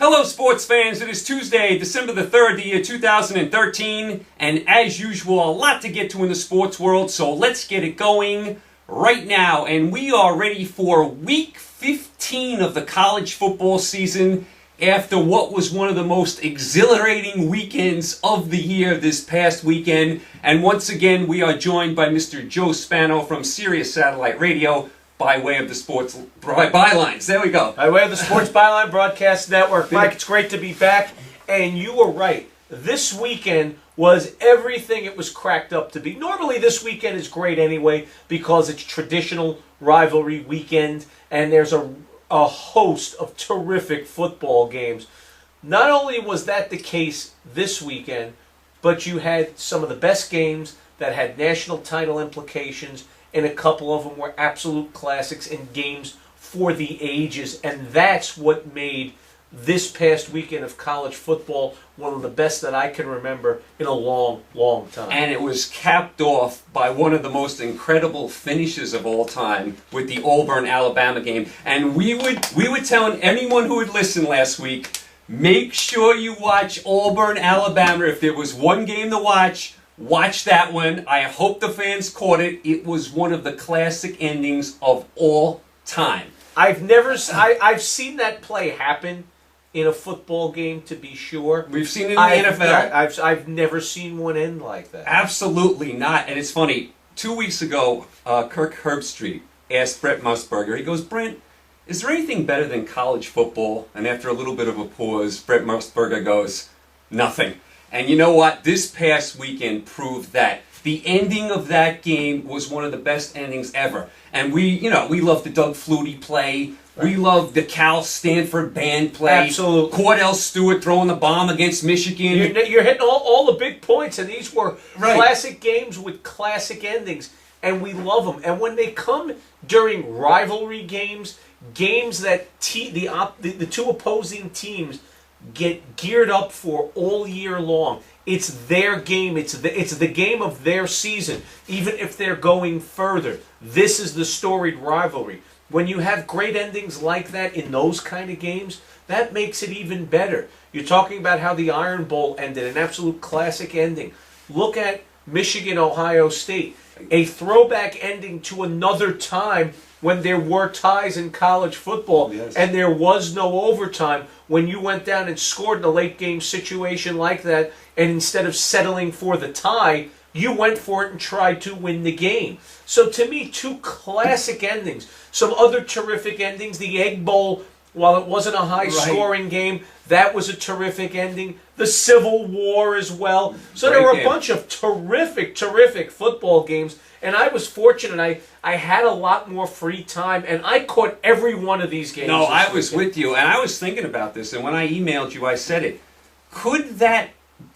Hello sports fans, it is Tuesday, December the 3rd, the year 2013, and as usual, a lot to get to in the sports world, so let's get it going right now. And we are ready for week 15 of the college football season after what was one of the most exhilarating weekends of the year this past weekend. And once again, we are joined by Mr. Joe Spano from Sirius Satellite Radio, by way of the Sports Bylines. There we go. By way of the Sports Byline Broadcast Network. Mike, it's great to be back. And you were right. This weekend was everything it was cracked up to be. Normally this weekend is great anyway because it's traditional rivalry weekend and there's a host of terrific football games. Not only was that the case this weekend, but you had some of the best games that had national title implications, and a couple of them were absolute classics and games for the ages. And that's what made this past weekend of college football one of the best that I can remember in a long, long time. And it was capped off by one of the most incredible finishes of all time with the Auburn-Alabama game. And we were telling anyone who would listen last week, make sure you watch Auburn-Alabama. If there was one game to watch that one. I hope the fans caught it. It was one of the classic endings of all time. I've seen that play happen in a football game, to be sure. We've seen it in the NFL. I've never seen one end like that. Absolutely not. And it's funny. 2 weeks ago, Kirk Herbstreit asked Brent Musburger, he goes, Brent, is there anything better than college football? And after a little bit of a pause, Brent Musburger goes, nothing. And you know what? This past weekend proved that. The ending of that game was one of the best endings ever. And we love the Doug Flutie play. Right. We love the Cal Stanford band play. Absolutely. Cordell Stewart throwing the bomb against Michigan. You're hitting all the big points, and these were classic games with classic endings, and we love them. And when they come during rivalry games that the two opposing teams get geared up for all year long. It's their game. It's the game of their season. Even if they're going further, this is the storied rivalry. When you have great endings like that in those kind of games, that makes it even better. You're talking about how the Iron Bowl ended, an absolute classic ending. Look at Michigan, Ohio State, a throwback ending to another time when there were ties in college football, yes, and there was no overtime, when you went down and scored in a late game situation like that, and instead of settling for the tie, you went for it and tried to win the game. So to me, two classic endings. Some other terrific endings. The Egg Bowl, while it wasn't a high-scoring game, that was a terrific ending. The Civil War as well. So there were a bunch of terrific football games. And I was fortunate. I had a lot more free time, and I caught every one of these games. No, I was with you, and I was thinking about this, and when I emailed you, I said it. Could that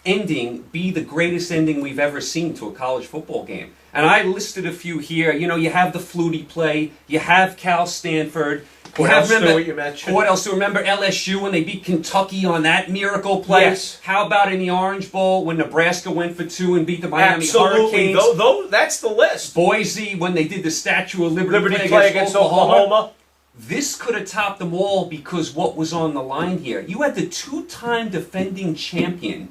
ending be the greatest ending we've ever seen to a college football game? And I listed a few here. You know, you have the Flutie play, you have Cal Stanford. What else you mentioned? What else? Remember LSU when they beat Kentucky on that miracle play? Yes. How about in the Orange Bowl when Nebraska went for two and beat the Miami Hurricanes? Absolutely. That's the list. Boise when they did the Statue of Liberty play against Oklahoma. This could have topped them all because what was on the line here. You had the two-time defending champion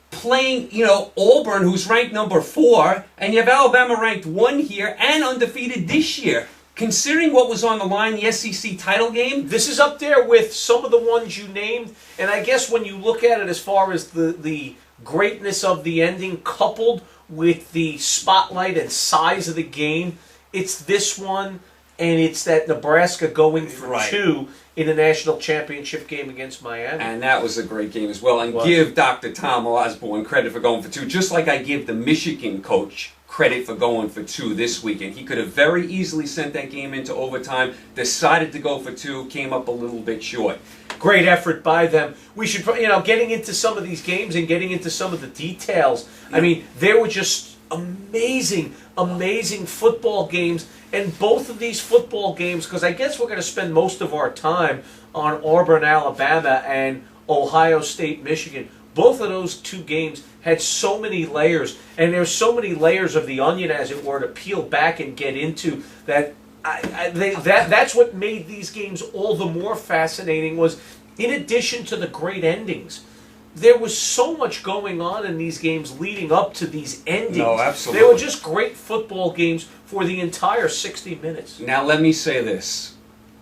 playing, Auburn, who's ranked number 4, and you have Alabama ranked 1 here and undefeated this year. Considering what was on the line, the SEC title game, this is up there with some of the ones you named. And I guess when you look at it as far as the greatness of the ending coupled with the spotlight and size of the game, it's this one, and it's that Nebraska going for 2 in the national championship game against Miami. And that was a great game as well. And give Dr. Tom Osborne credit for going for 2, just like I give the Michigan coach credit for going for 2 this weekend. He could have very easily sent that game into overtime, decided to go for 2, came up a little bit short. Great effort by them. We should, getting into some of these games and getting into some of the details. I mean, there were just amazing football games. And both of these football games, because I guess we're going to spend most of our time on Auburn, Alabama, and Ohio State, Michigan. Both of those two games had so many layers, and there's so many layers of the onion, as it were, to peel back and get into that. That's what made these games all the more fascinating. Was in addition to the great endings, there was so much going on in these games leading up to these endings. No, absolutely. They were just great football games for the entire 60 minutes. Now, let me say this.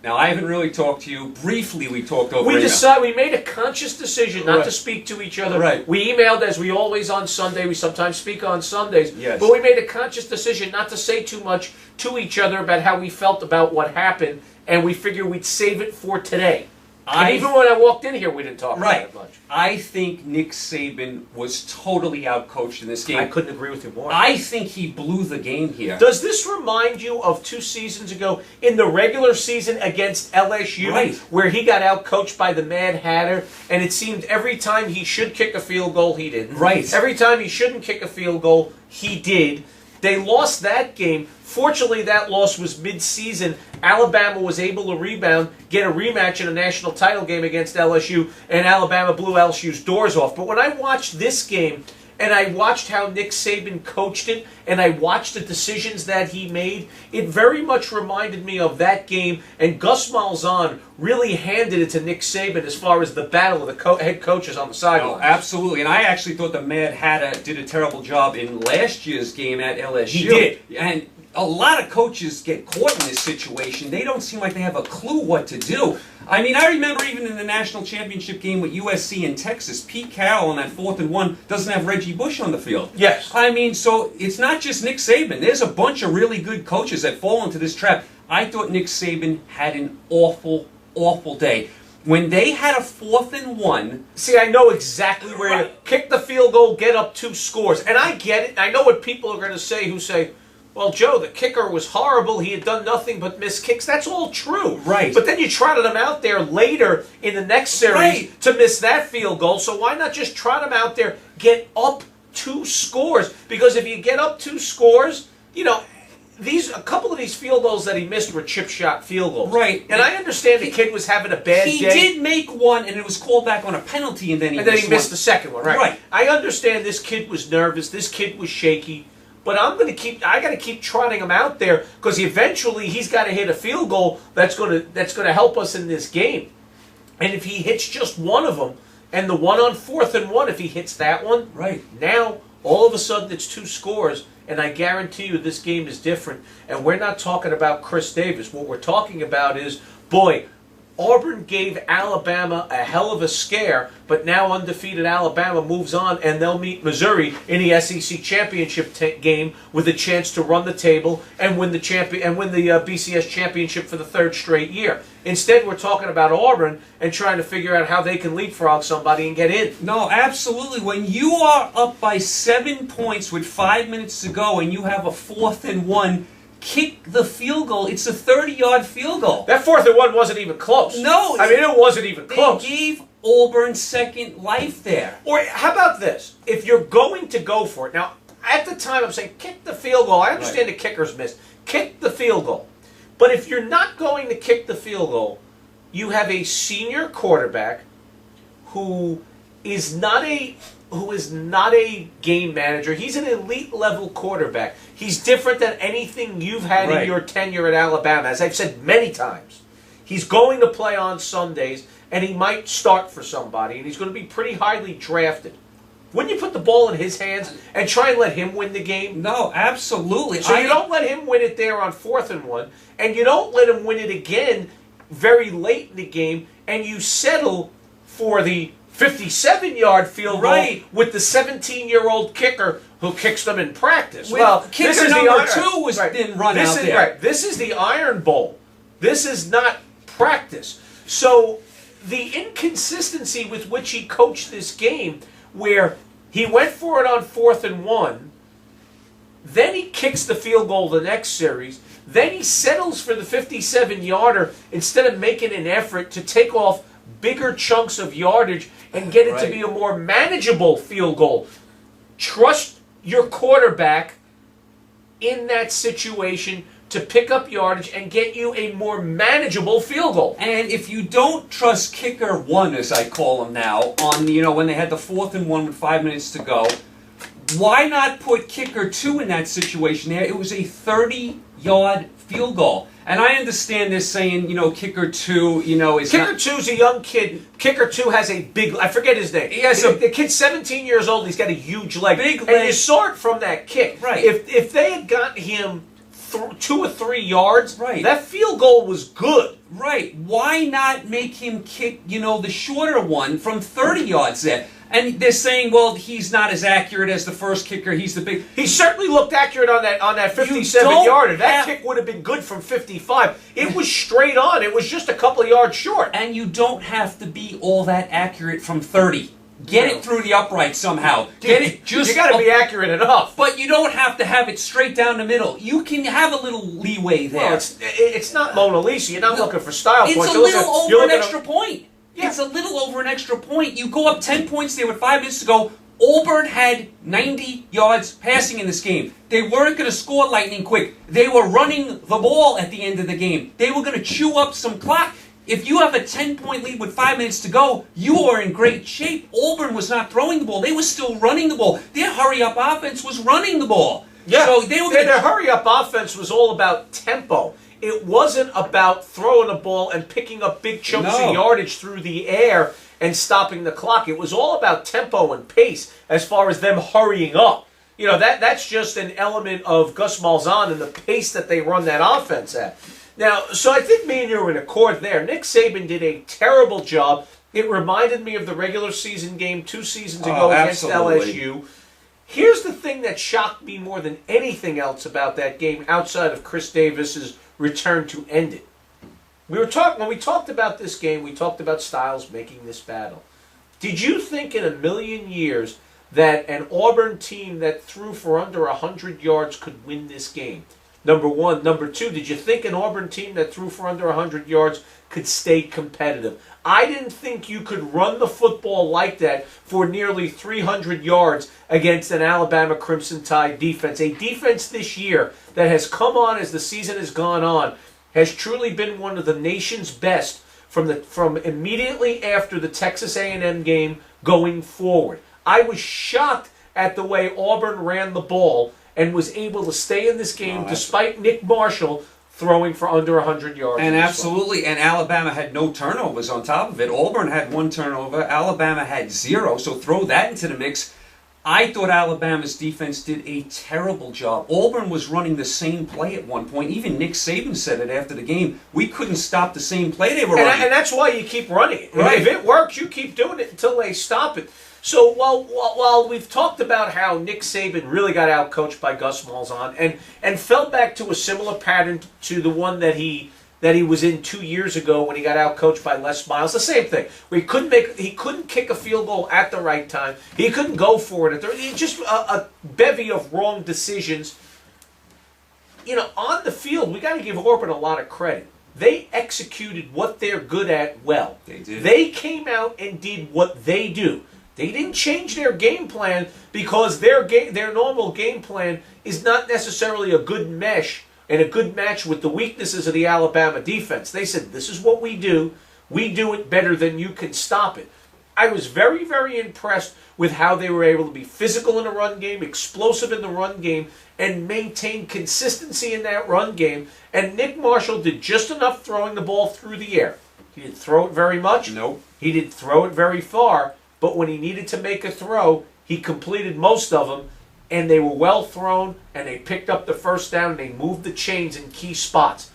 Now, I haven't really talked to you. Briefly, we talked over We email. we made a conscious decision not Right. to speak to each other. Right. We emailed as we always on Sunday. We sometimes speak on Sundays. Yes. But we made a conscious decision not to say too much to each other about how we felt about what happened, and we figured we'd save it for today. And even when I walked in here, we didn't talk about it much. I think Nick Saban was totally outcoached in this game. I couldn't agree with you more. I think he blew the game here. Does this remind you of 2 seasons ago in the regular season against LSU, Right. where he got outcoached by the Mad Hatter, and it seemed every time he should kick a field goal, he didn't. Right. Every time he shouldn't kick a field goal, he did. They lost that game. Fortunately, that loss was mid-season. Alabama was able to rebound, get a rematch in a national title game against LSU, and Alabama blew LSU's doors off. But when I watched this game, and I watched how Nick Saban coached it, and I watched the decisions that he made, it very much reminded me of that game, and Gus Malzahn really handed it to Nick Saban as far as the battle of the head coaches on the sidelines. No, absolutely. And I actually thought the Mad Hatter did a terrible job in last year's game at LSU. He did. And a lot of coaches get caught in this situation. They don't seem like they have a clue what to do. I mean, I remember even in the national championship game with USC and Texas, Pete Carroll on that 4th and 1 doesn't have Reggie Bush on the field. Yes. I mean, so it's not just Nick Saban. There's a bunch of really good coaches that fall into this trap. I thought Nick Saban had an awful, awful day. When they had a 4th and 1... See, I know exactly where to kick the field goal, get up 2 scores. And I get it. I know what people are going to say who say, well, Joe, the kicker was horrible. He had done nothing but miss kicks. That's all true. Right. But then you trotted him out there later in the next series to miss that field goal. So why not just trot him out there, get up 2 scores? Because if you get up 2 scores, you know, a couple of these field goals that he missed were chip shot field goals. Right. And I understand the kid was having a bad day. He did make one, and it was called back on a penalty, and then he missed the second one, right? Right. I understand this kid was nervous, this kid was shaky, but I got to keep trotting him out there because eventually he's got to hit a field goal that's going to help us in this game. And if he hits just one of them, and the one on 4th and 1, if he hits that one, Right. now all of a sudden it's 2 scores. And I guarantee you this game is different. And we're not talking about Chris Davis. What we're talking about is, boy, Auburn gave Alabama a hell of a scare, but now undefeated Alabama moves on, and they'll meet Missouri in the SEC championship game with a chance to run the table and win the BCS championship for the 3rd straight year. Instead, we're talking about Auburn and trying to figure out how they can leapfrog somebody and get in. No, absolutely. When you are up by 7 points with 5 minutes to go and you have a 4th and 1, kick the field goal. It's a 30-yard field goal. That 4th and 1 wasn't even close. No. I mean, it wasn't even They close. gave Auburn second life there. Or how about this? If you're going to go for it. Now, at the time, I'm saying kick the field goal. I understand the kicker's missed. Kick the field goal. But if you're not going to kick the field goal, you have a senior quarterback who is not a game manager. He's an elite level quarterback. He's different than anything you've had in your tenure at Alabama. As I've said many times, he's going to play on Sundays, and he might start for somebody, and he's going to be pretty highly drafted. Wouldn't you put the ball in his hands and try and let him win the game? No, absolutely. So you don't let him win it there on 4th and 1, and you don't let him win it again very late in the game, and you settle for the 57-yard field goal with the 17-year-old kicker who kicks them in practice. Kicker this is number 2 didn't run out there. Right. This is the Iron Bowl. This is not practice. So the inconsistency with which he coached this game, where he went for it on 4th and 1, then he kicks the field goal the next series, then he settles for the 57-yarder instead of making an effort to take off bigger chunks of yardage and get it to be a more manageable field goal. Trust your quarterback in that situation to pick up yardage and get you a more manageable field goal. And if you don't trust kicker 1, as I call him now, on when they had the 4th and 1 with 5 minutes to go, why not put kicker 2 in that situation there? It was a 30-yard field goal. And I understand this saying, kicker 2, is Kicker not... 2's a young kid. Kicker 2 has a big... I forget his name. The kid's 17 years old. He's got a huge leg. Big leg. And you saw it from that kick. Right. If they had gotten him 2 or 3 yards, right, that field goal was good. Right. Why not make him kick, the shorter one from 30 yards there? And they're saying, well, he's not as accurate as the first kicker. He's the big... He certainly looked accurate on that 57-yarder. That kick would have been good from 55. It was straight on. It was just a couple of yards short. And you don't have to be all that accurate from 30. Get it through the upright somehow. Get it just... You got to be accurate enough. But you don't have to have it straight down the middle. You can have a little leeway there. Well, it's not Mona Lisa. You're not looking for style points. It's a little over an extra point. Yeah. It's a little over an extra point. You go up 10 points there with 5 minutes to go. Auburn had 90 yards passing in this game. They weren't going to score lightning quick. They were running the ball at the end of the game. They were going to chew up some clock. If you have a 10-point lead with 5 minutes to go, you are in great shape. Auburn was not throwing the ball. They were still running the ball. Their hurry-up offense was running the ball. Yeah, so their hurry-up offense was all about tempo. It wasn't about throwing a ball and picking up big chunks of yardage through the air and stopping the clock. It was all about tempo and pace as far as them hurrying up. That's just an element of Gus Malzahn and the pace that they run that offense at. Now, so I think me and you are in accord there. Nick Saban did a terrible job. It reminded me of the regular season game 2 seasons ago against LSU. Here's the thing that shocked me more than anything else about that game outside of Chris Davis's return to end it. When we talked about this game, we talked about Styles making this battle. Did you think in a million years that an Auburn team that threw for under 100 yards could win this game? Number one. Number two, did you think an Auburn team that threw for under 100 yards could stay competitive? I didn't think you could run the football like that for nearly 300 yards against an Alabama Crimson Tide defense. A defense this year that has come on as the season has gone on has truly been one of the nation's best from immediately after the Texas A&M game going forward. I was shocked at the way Auburn ran the ball and was able to stay in this game despite Nick Marshall throwing for under 100 yards. And absolutely, and Alabama had no turnovers on top of it. Auburn had 1 turnover. Alabama had 0, so throw that into the mix. I thought Alabama's defense did a terrible job. Auburn was running the same play at one point. Even Nick Saban said it after the game. We couldn't stop the same play they were running. And that's why you keep running it. Right. If it works, you keep doing it until they stop it. So while we've talked about how Nick Saban really got outcoached by Gus Malzahn and fell back to a similar pattern to the one that he was in 2 years ago when he got outcoached by Les Miles, the same thing. Where he couldn't kick a field goal at the right time. He couldn't go for it. Just a bevy of wrong decisions. On the field, we got to give Auburn a lot of credit. They executed what they're good at well. They did. They came out and did what they do. They didn't change their game plan because their normal game plan is not necessarily a good mesh and a good match with the weaknesses of the Alabama defense. They said, this is what we do. We do it better than you can stop it. I was very, very impressed with how they were able to be physical in the run game, explosive in the run game, and maintain consistency in that run game. And Nick Marshall did just enough throwing the ball through the air. He didn't throw it very much. Nope. He didn't throw it very far. But when he needed to make a throw, he completed most of them, and they were well thrown, and they picked up the first down, and they moved the chains in key spots.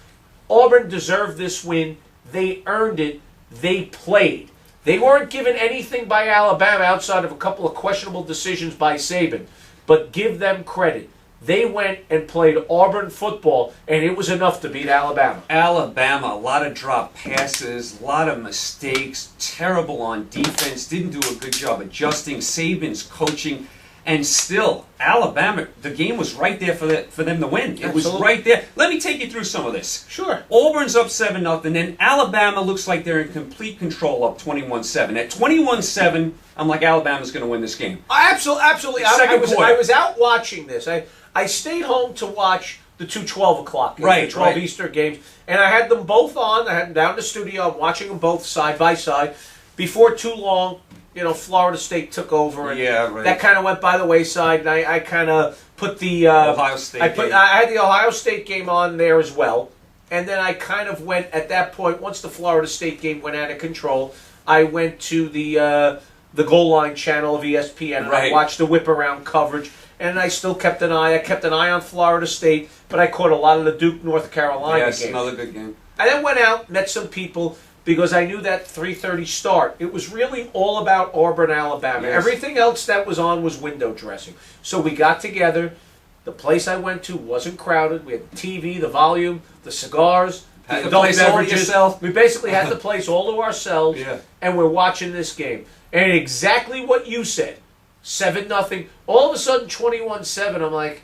Auburn deserved this win. They earned it. They played. They weren't given anything by Alabama outside of a couple of questionable decisions by Saban, but give them credit. They went and played Auburn football, and it was enough to beat Alabama. Alabama, a lot of drop passes, a lot of mistakes, terrible on defense, didn't do a good job adjusting, Saban's coaching, and still, Alabama, the game was right there for them to win. It was right there. Let me take you through some of this. Sure. Auburn's up 7-0, and Alabama looks like they're in complete control up 21-7. At 21-7, I'm like, Alabama's going to win this game. Absolutely. I was out watching this. I stayed home to watch the two 12 o'clock games, the 12 Eastern games, and I had them both on. I had them down in the studio. I'm watching them both side by side. Before too long, Florida State took over, and that kind of went by the wayside, and I kind of put the Ohio State game. I had the Ohio State game on there as well, and then I kind of went at that point. Once the Florida State game went out of control, I went to the goal line channel of ESPN, and I watched the whip around coverage. And I still kept an eye. I kept an eye on Florida State, but I caught a lot of the Duke North Carolina yes, game. Another good game. I then went out, met some people, because I knew that 3:30 start. It was really all about Auburn, Alabama. Yes. Everything else that was on was window dressing. So we got together. The place I went to wasn't crowded. We had the TV, the volume, the cigars, Had the the adult place all to beverages. yourself. We basically had the place all to ourselves, Yeah. and we're watching this game. And exactly what you said, 7-0. All of a sudden, 21-7. I'm like,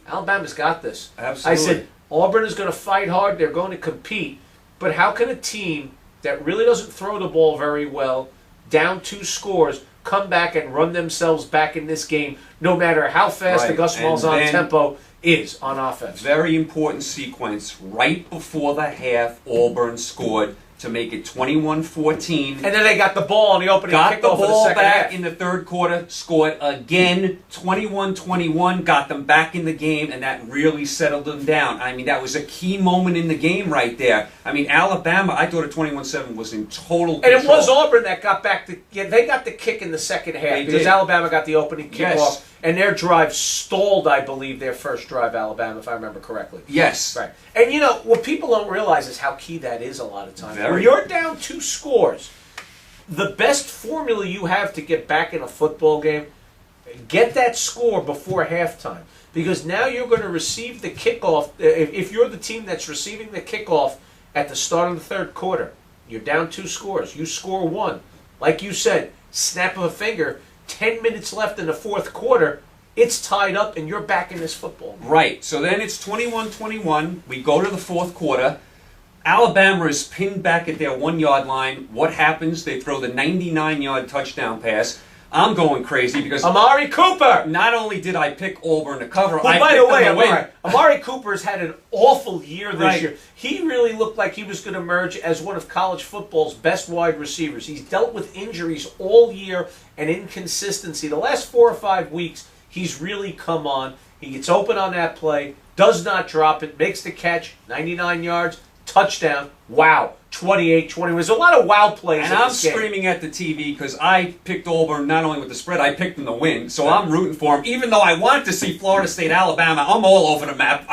Alabama's got this. Absolutely. I said, Auburn is going to fight hard. They're going to compete. But how can a team that really doesn't throw the ball very well, down 2 scores, come back and run themselves back in this game, no matter how fast the Gus Malzahn tempo is on offense? Very important sequence. Right before the half, Auburn scored to make it 21-14. And then they got the ball on the opening Got kickoff the of the ball second back half. in the third quarter, scored again, 21-21, got them back in the game, and that really settled them down. I mean, that was a key moment in the game right there. I mean, Alabama, I thought a 21-7 was in total control. And it was Auburn that got back they got the kick in the second half They because did. Alabama got the opening kickoff. Yes. And their drive stalled, I believe, their first drive, Alabama, if I remember correctly. Yes. Right. And, you know, what people don't realize is how key that is a lot of times. Very. When you're down 2 scores, the best formula you have to get back in a football game, get that score before halftime. Because now you're going to receive the kickoff. If you're the team that's receiving the kickoff at the start of the third quarter, you're down 2 scores. You score 1. Like you said, snap of a finger, 10 minutes left in the fourth quarter, it's tied up and you're back in this football game. Right. So then it's 21-21. We go to the fourth quarter. Alabama is pinned back at their 1-yard line. What happens? They throw the 99-yard touchdown pass. I'm going crazy because Amari Cooper! not only did I pick Auburn to cover, Who, I by picked the way, them to win. Amari Cooper's had an awful year this Right. year. He really looked like he was going to emerge as one of college football's best wide receivers. He's dealt with injuries all year and inconsistency. The last 4 or 5 weeks, he's really come on. He gets open on that play, does not drop it, makes the catch, 99 yards, touchdown. Wow. 28-21. There's a lot of wow plays And in I'm this game. screaming at the TV because I picked Auburn not only with the spread, I picked them to win. So I'm rooting for them. Even though I wanted to see Florida State, Alabama, I'm all over the map.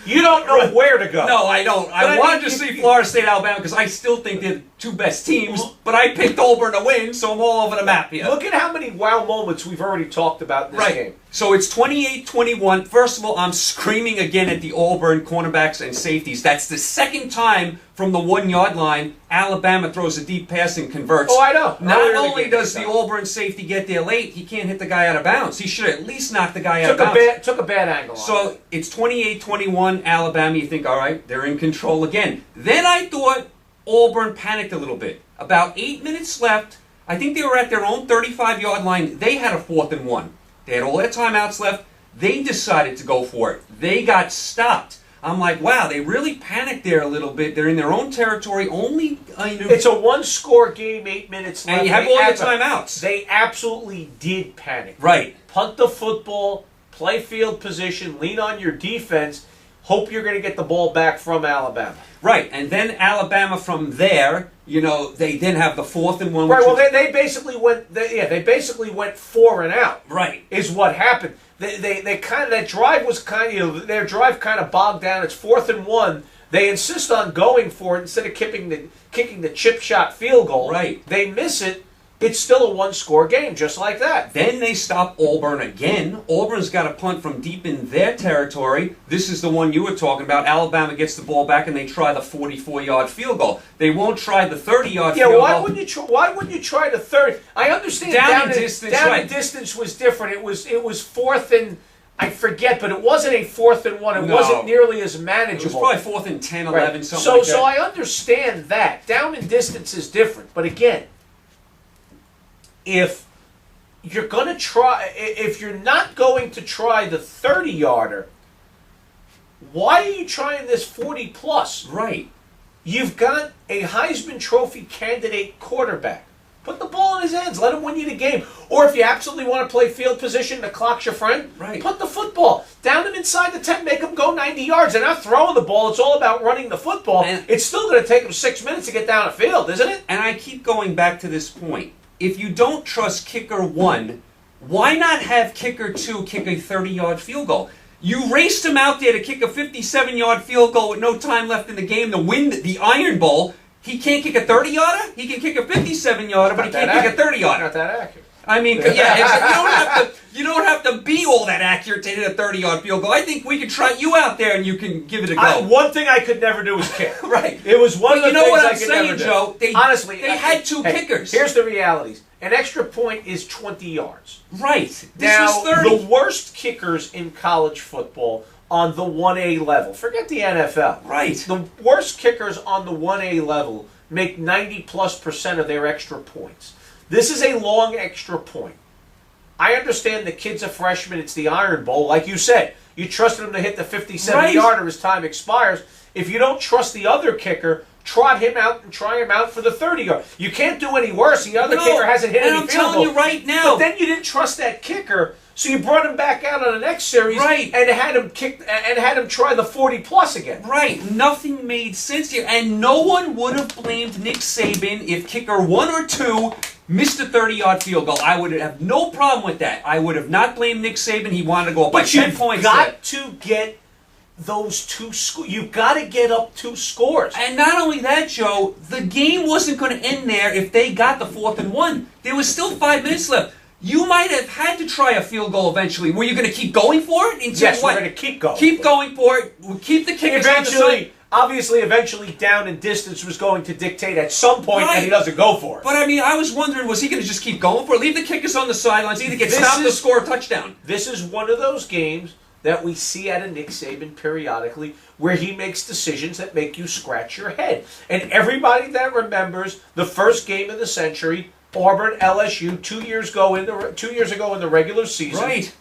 You don't know where to go. No, I don't. I wanted to see Florida State, Alabama because I still think they're the 2 best teams. But I picked Auburn to win, so I'm all over the map here. Look at how many wow moments we've already talked about in this game. So it's 28-21. First of all, I'm screaming again at the Auburn cornerbacks and safeties. That's the second time from the 1-yard line Alabama throws a deep pass and converts. Oh, I know. Not only does the Auburn safety get there late, he can't hit the guy out of bounds. He should at least knock the guy out of bounds. Took a bad angle on it. So it's 28-21 Alabama. You think, all right, they're in control again. Then I thought Auburn panicked a little bit. About 8 minutes left. I think they were at their own 35-yard line. They had a 4th and 1. They had all their timeouts left. They decided to go for it. They got stopped. I'm like, wow, they really panicked there a little bit. They're in their own territory. Only it's a 1-score game, 8 minutes left. And you have all your timeouts. They absolutely did panic. Right. Punt the football, play field position, lean on your defense, hope you're going to get the ball back from Alabama. Right, and then Alabama from there, they then have the 4th and 1. Right. Well, they basically went. They basically went 4 and out. Right. Is what happened. They kind of, that drive was kind of, their drive kind of bogged down. It's 4th and 1. They insist on going for it instead of kicking the chip shot field goal. Right. They miss it. It's still a 1-score game, just like that. Then they stop Auburn again. Auburn's got a punt from deep in their territory. This is the one you were talking about. Alabama gets the ball back and they try the 44-yard field goal. They won't try the 30-yard field goal. Why wouldn't you try the 30? I understand down in distance. Down in distance was different. It was 4th and I forget, but it wasn't a 4th and 1. It wasn't nearly as manageable. It was probably 4th and 10, 11, right. something like that. So I understand that. Down in distance is different. But again, if you're not going to try the 30-yarder, why are you trying this 40-plus? Right. You've got a Heisman Trophy candidate quarterback. Put the ball in his ends. Let him win you the game. Or if you absolutely want to play field position, the clock's your friend, right. Put the football. Down him inside the 10, make him go 90 yards. They're not throwing the ball. It's all about running the football. And it's still going to take him 6 minutes to get down the field, isn't it? And I keep going back to this point. If you don't trust kicker 1, why not have kicker 2 kick a 30-yard field goal? You raced him out there to kick a 57-yard field goal with no time left in the game to win the Iron Bowl. He can't kick a 30-yarder? He can kick a 57-yarder, but he can't kick a 30-yarder. Not that accurate. I mean, yeah, you don't have to be all that accurate to hit a 30-yard field goal. I think we could try you out there and you can give it a go. One thing I could never do was kick. Right. It was one of the things I could never do. Joe? Honestly, they had 2 kickers. Here's the realities. An extra point is 20 yards. Right. This Now, was 30. the worst kickers in college football on the 1A level, forget the NFL. Right. The worst kickers on the 1A level make 90+% of their extra points. This is a long extra point. I understand the kid's a freshman. It's the Iron Bowl. Like you said, you trusted him to hit the 57-yarder as time expires. If you don't trust the other kicker, trot him out and try him out for the 30-yard. You can't do any worse. The other kicker hasn't hit any field goal. I'm telling you right now. But then you didn't trust that kicker, so you brought him back out on the next series and had him kick and had him try the 40+ again. Right. Nothing made sense here, and no one would have blamed Nick Saban if kicker 1 or 2 missed a 30-yard field goal. I would have no problem with that. I would have not blamed Nick Saban. He wanted to go up by 10 points. But you've got to get those 2 scores. You've got to get up 2 scores. And not only that, Joe, the game wasn't going to end there if they got the 4th and 1. There was still 5 minutes left. You might have had to try a field goal eventually. Were you going to keep going for it? Yes, we're going to keep going. Keep going for it. Keep the kickers on the side. Eventually down in distance was going to dictate at some point, and he doesn't go for it. But I mean, I was wondering, was he going to just keep going for it? Leave the kickers on the sidelines, either get stopped or score a touchdown. This is one of those games that we see out of Nick Saban periodically, where he makes decisions that make you scratch your head. And everybody that remembers the first game of the century, Auburn LSU, 2 years ago in the regular season,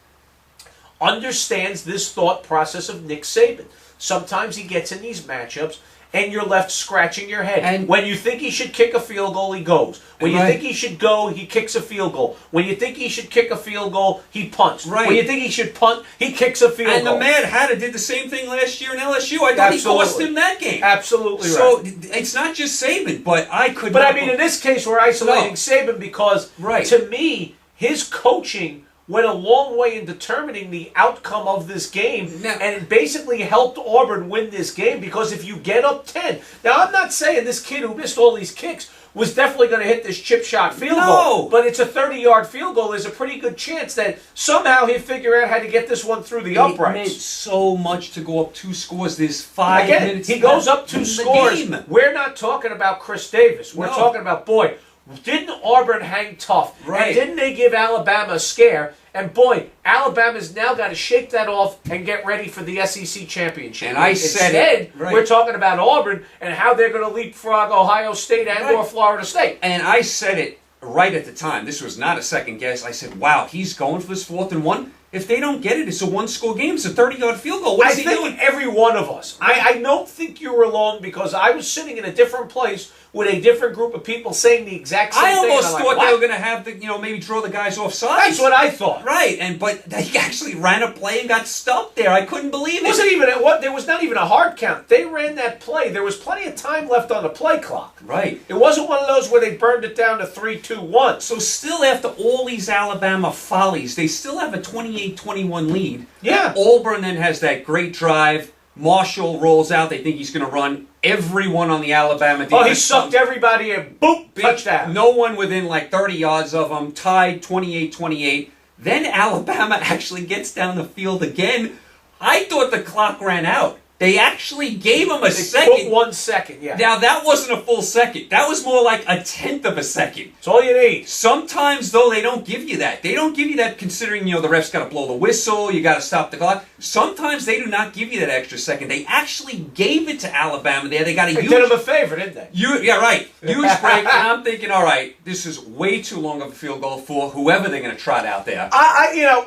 understands this thought process of Nick Saban. Sometimes he gets in these matchups, and you're left scratching your head. And when you think he should kick a field goal, he goes. When you think he should go, he kicks a field goal. When you think he should kick a field goal, he punts. When you think he should punt, he kicks a field goal. And the Mad Hatter did the same thing last year in LSU. I thought he cost him that game. Absolutely right. So it's not just Saban, but I could. But I mean, in this case, we're isolating Saban because, to me, his coaching went a long way in determining the outcome of this game, and it basically helped Auburn win this game because if you get up 10... Now, I'm not saying this kid who missed all these kicks was definitely going to hit this chip shot field goal, but it's a 30-yard field goal. There's a pretty good chance that somehow he'll figure out how to get this one through the uprights. It meant so much to go up 2 scores. There's 5 minutes. He goes up 2 scores. We're not talking about Chris Davis. We're talking about, boy, didn't Auburn hang tough? And didn't they give Alabama a scare? And boy, Alabama's now got to shake that off and get ready for the SEC championship. And I said we're talking about Auburn and how they're going to leapfrog Ohio State and or Florida State. And I said it right at the time. This was not a second guess. I said, wow, he's going for this 4th and 1. If they don't get it, it's a 1-score game. It's a 30-yard field goal. What is he doing? Every one of us. I don't think you were alone because I was sitting in a different place with a different group of people saying the exact same thing. I almost thought they were going to have maybe draw the guys off sides. That's what I thought. Right, but they actually ran a play and got stumped there. I couldn't believe it. There was not even a hard count. They ran that play. There was plenty of time left on the play clock. Right. It wasn't one of those where they burned it down to 3-2-1. So still after all these Alabama follies, they still have a 28-21 lead. Yeah. Auburn then has that great drive. Marshall rolls out. They think he's going to run everyone on the Alabama defense. Oh, he sucked everybody in. Boop, touchdown. No one within like 30 yards of them. Tied 28-28. Then Alabama actually gets down the field again. I thought the clock ran out. They actually gave him a second. Put 1 second, yeah. Now, that wasn't a full second. That was more like a tenth of a second. That's all you need. Sometimes, though, they don't give you that. They don't give you that considering, the ref's got to blow the whistle, you got to stop the clock. Sometimes they do not give you that extra second. They actually gave it to Alabama there. They got a huge... did him a favor, didn't they? Yeah, right. Huge break, and I'm thinking, all right, this is way too long of a field goal for whoever they're going to trot out there.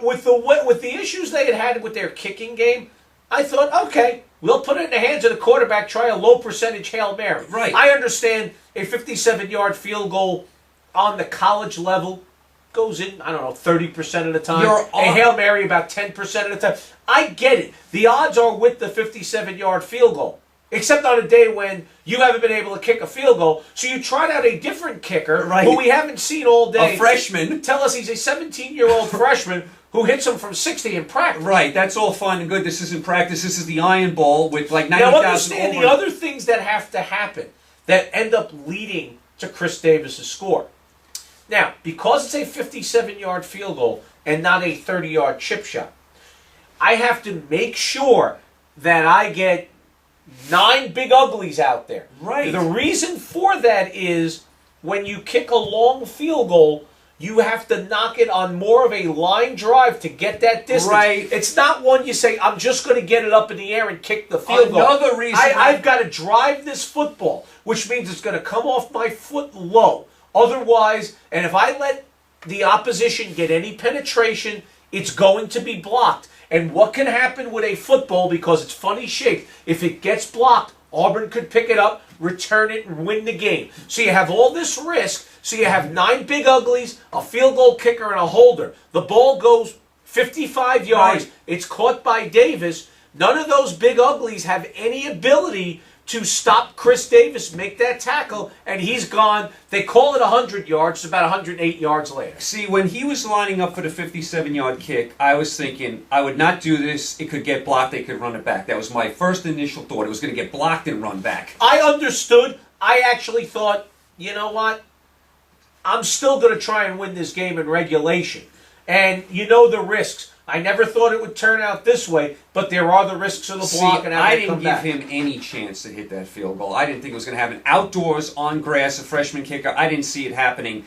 With the issues they had with their kicking game, I thought, okay, we'll put it in the hands of the quarterback, try a low percentage Hail Mary. Right. I understand a 57-yard field goal on the college level goes in, I don't know, 30% of the time. A You're Hail Mary about 10% of the time. I get it. The odds are with the 57-yard field goal. Except on a day when you haven't been able to kick a field goal. So you tried out a different kicker who we haven't seen all day. A freshman. Tell us he's a 17-year-old freshman who hits him from 60 in practice. Right, that's all fine and good. This isn't practice. This is the Iron Bowl with like 90,000. Now understand the other things that have to happen that end up leading to Chris Davis's score. Now, because it's a 57-yard field goal and not a 30-yard chip shot, I have to make sure that I get 9 big uglies out there. Right. The reason for that is when you kick a long field goal, you have to knock it on more of a line drive to get that distance. Right. It's not one you say, I'm just going to get it up in the air and kick the field goal. Another reason I've got to drive this football, which means it's going to come off my foot low. Otherwise, and if I let the opposition get any penetration, it's going to be blocked. And what can happen with a football, because it's funny shaped, if it gets blocked, Auburn could pick it up, return it, and win the game. So you have all this risk. So you have 9 big uglies, a field goal kicker, and a holder. The ball goes 55 yards. Right. It's caught by Davis. None of those big uglies have any ability to stop Chris Davis, make that tackle, and he's gone. They call it 100 yards. It's about 108 yards later. See, when he was lining up for the 57-yard kick, I was thinking, I would not do this. It could get blocked. They could run it back. That was my first initial thought. It was going to get blocked and run back. I understood. I actually thought, you know what? I'm still going to try and win this game in regulation. And you know the risks. I never thought it would turn out this way, but there are the risks of the block and I having to didn't come give back. him any chance to hit that field goal. I didn't think it was going to happen. Outdoors, on grass, a freshman kicker, I didn't see it happening.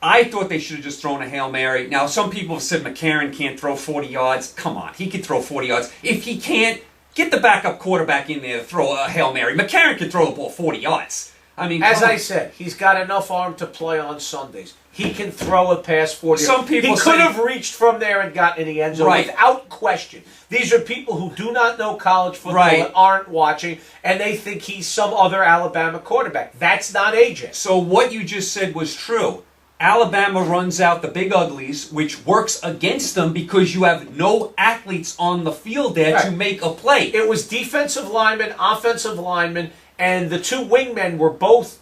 I thought they should have just thrown a Hail Mary. Now, some people have said McCarron can't throw 40 yards. Come on, he could throw 40 yards. If he can't, get the backup quarterback in there to throw a Hail Mary. McCarron can throw the ball 40 yards. I mean, as I said, he's got enough arm to play on Sundays. He can throw a pass 40 Some people He could have reached from there and gotten in the end zone without question. These are people who do not know college football and aren't watching, and they think he's some other Alabama quarterback. That's not AJ. So what you just said was true. Alabama runs out the big uglies, which works against them because you have no athletes on the field there to make a play. It was defensive linemen, offensive linemen, and the 2 wingmen were both,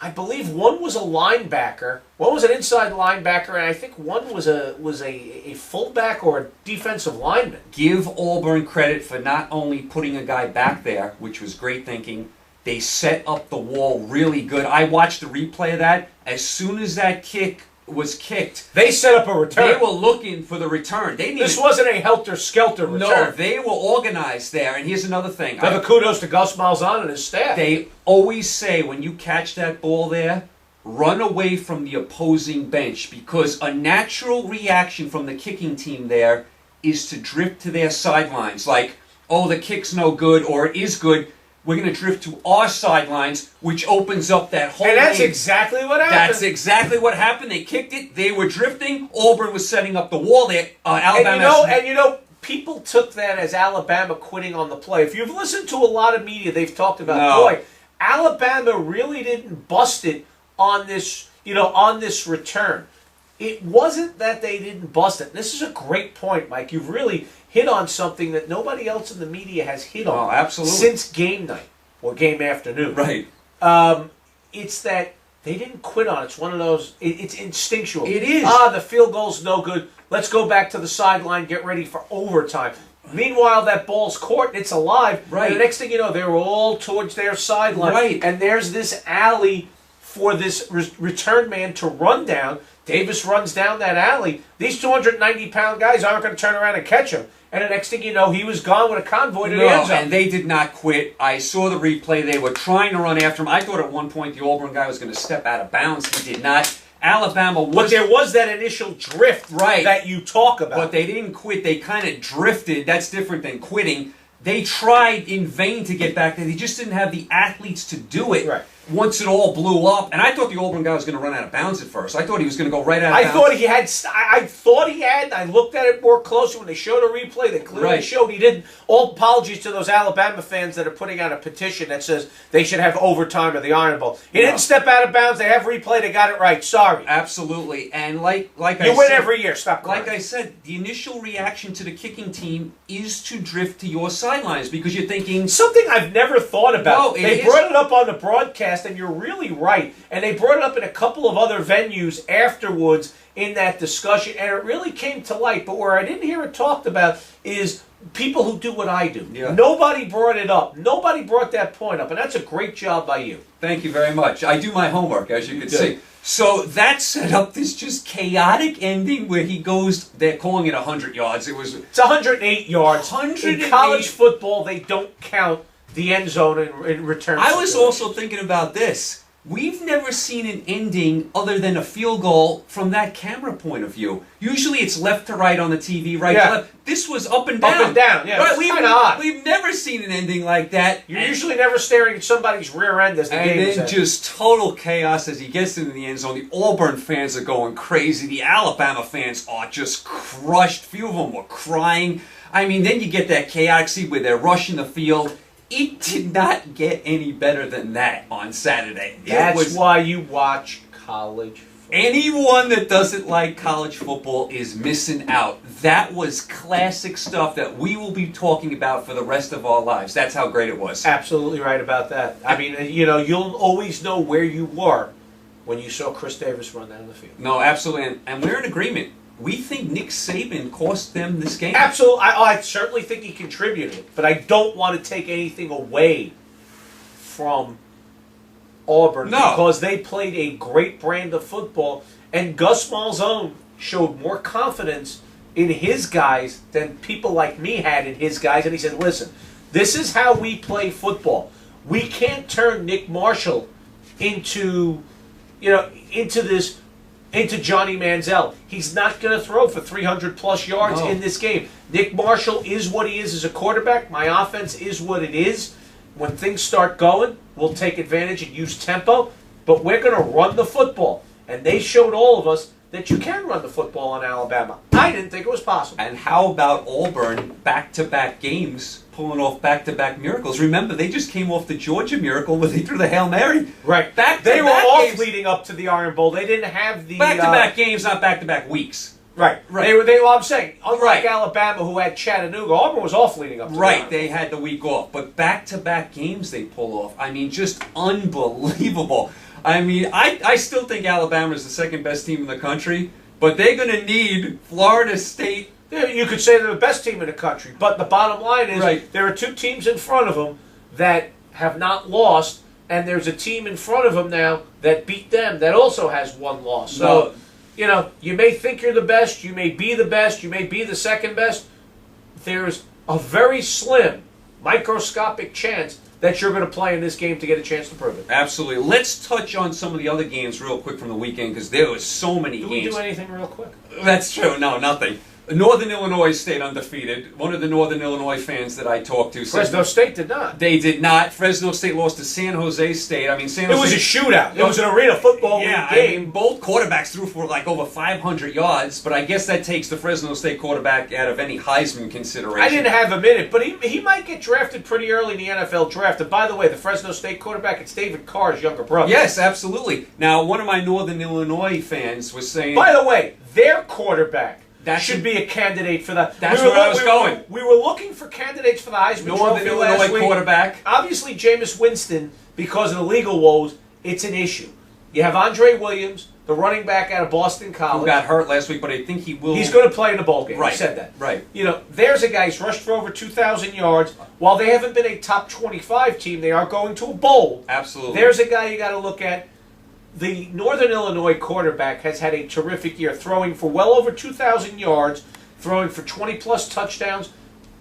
I believe one was a linebacker, one was an inside linebacker, and I think one was a fullback or a defensive lineman. Give Auburn credit for not only putting a guy back there, which was great thinking, they set up the wall really good. I watched the replay of that. As soon as that kick was kicked, they set up a return. They were looking for the return. This wasn't a helter-skelter return. No, they were organized there. And here's another thing. Another kudos to Gus Malzahn and his staff. They always say when you catch that ball there, run away from the opposing bench, because a natural reaction from the kicking team there is to drift to their sidelines. Like, oh, the kick's no good, or it is good. We're going to drift to our sidelines, which opens up that whole. And that's exactly what happened. That's exactly what happened. They kicked it. They were drifting. Auburn was setting up the wall there. Alabama. And you know, people took that as Alabama quitting on the play. If you've listened to a lot of media, they've talked about, boy, Alabama really didn't bust it on this, on this return. It wasn't that they didn't bust it. This is a great point, Mike. You've really hit on something that nobody else in the media has hit on. Oh, absolutely. Since game night or game afternoon. Right. It's that they didn't quit on it. It's one of those, it's instinctual. It is. The field goal's no good. Let's go back to the sideline, get ready for overtime. Meanwhile, that ball's caught and it's alive. Right. And the next thing you know, they were all towards their sideline. Right. And there's this alley for this return man to run down. Davis runs down that alley. These 290-pound guys aren't going to turn around and catch him. And the next thing you know, he was gone with a convoy to the end zone. And they did not quit. I saw the replay. They were trying to run after him. I thought at one point the Auburn guy was going to step out of bounds. He did not. Alabama was... But there was that initial drift that you talk about. But they didn't quit. They kind of drifted. That's different than quitting. They tried in vain to get back there. They just didn't have the athletes to do it. Right. once it all blew up, and I thought the Auburn guy was going to run out of bounds at first. I thought he was going to go right out of bounds. I thought he had. I looked at it more closely when they showed a replay. They clearly showed he didn't. All apologies to those Alabama fans that are putting out a petition that says they should have overtime of the Iron Bowl. He didn't step out of bounds. They have replay. They got it right. Sorry. Absolutely. And like I said, you win every year. Stop crying. Like I said, the initial reaction to the kicking team is to drift to your sidelines because you're thinking something I've never thought about. No, they brought it up on the broadcast, and you're really right. And they brought it up in a couple of other venues afterwards in that discussion, and it really came to light. But where I didn't hear it talked about is people who do what I do. Yeah. Nobody brought it up. Nobody brought that point up, and that's a great job by you. Thank you very much. I do my homework, as you can see. So that set up this just chaotic ending where he goes, they're calling it 100 yards. It's 108 yards. 108. In college football, they don't count the end zone in return. I was also thinking about this. We've never seen an ending other than a field goal from that camera point of view. Usually it's left to right on the TV, right to left. This was up and down. Up and down, yeah. Right, It's kind of odd. We've never seen an ending like that. You're usually never staring at somebody's rear end as the game is And then just total chaos as he gets into the end zone. The Auburn fans are going crazy. The Alabama fans are just crushed. A few of them were crying. I mean, then you get that chaotic scene where they're rushing the field. It did not get any better than that on Saturday. That's why you watch college football. Anyone that doesn't like college football is missing out. That was classic stuff that we will be talking about for the rest of our lives. That's how great it was. Absolutely right about that. I mean, you know, you'll always know where you were when you saw Chris Davis run down the field. No, absolutely. And we're in agreement. We think Nick Saban cost them this game. Absolutely. I certainly think he contributed, but I don't want to take anything away from Auburn because they played a great brand of football, and Gus Malzahn showed more confidence in his guys than people like me had in his guys, and he said, listen, this is how we play football. We can't turn Nick Marshall into Johnny Manziel. He's not going to throw for 300-plus yards in this game. Nick Marshall is what he is as a quarterback. My offense is what it is. When things start going, we'll take advantage and use tempo, but we're going to run the football. And they showed all of us that you can run the football on Alabama. I didn't think it was possible. And how about Auburn back-to-back games pulling off back-to-back miracles? Remember, they just came off the Georgia miracle where they threw the Hail Mary. Right. They were off leading up to the Iron Bowl. They didn't have the... Back-to-back games, not back-to-back weeks. Right. Well, I'm saying, unlike Alabama, who had Chattanooga, Auburn was off leading up to the Iron Bowl. They had the week off. But back-to-back games they pull off. I mean, just unbelievable. I mean, I still think Alabama is the second best team in the country, but they're going to need Florida State. Yeah, you could say they're the best team in the country, but the bottom line is there are two teams in front of them that have not lost, and there's a team in front of them now that beat them that also has one loss. So, you know, you may think you're the best, you may be the best, you may be the second best. There's a very slim, microscopic chance that you're going to play in this game to get a chance to prove it. Absolutely. Let's touch on some of the other games real quick from the weekend because there was so many games. Did we do anything real quick? That's true. No, nothing. Northern Illinois stayed undefeated. One of the Northern Illinois fans that I talked to said Fresno State did not. They did not. Fresno State lost to San Jose State. I mean, San Jose. It was a shootout. It was an arena football game. I mean, both quarterbacks threw for like over 500 yards, but I guess that takes the Fresno State quarterback out of any Heisman consideration. I didn't have him in it, but he might get drafted pretty early in the NFL draft. And by the way, the Fresno State quarterback, it's David Carr's younger brother. Yes, absolutely. Now, one of my Northern Illinois fans was saying... By the way, their quarterback should be a candidate for that. That's where I was going. We were looking for candidates for the Heisman Northern Trophy last Illinois week. quarterback. Obviously, Jameis Winston, because of the legal woes, it's an issue. You have Andre Williams, the running back out of Boston College. Who got hurt last week, but I think he will... He's going to play in the bowl game. Right. He said that. Right. You know, there's a guy who's rushed for over 2,000 yards. While they haven't been a top 25 team, they are going to a bowl. Absolutely. There's a guy you got to look at. The Northern Illinois quarterback has had a terrific year, throwing for well over 2,000 yards, throwing for 20-plus touchdowns,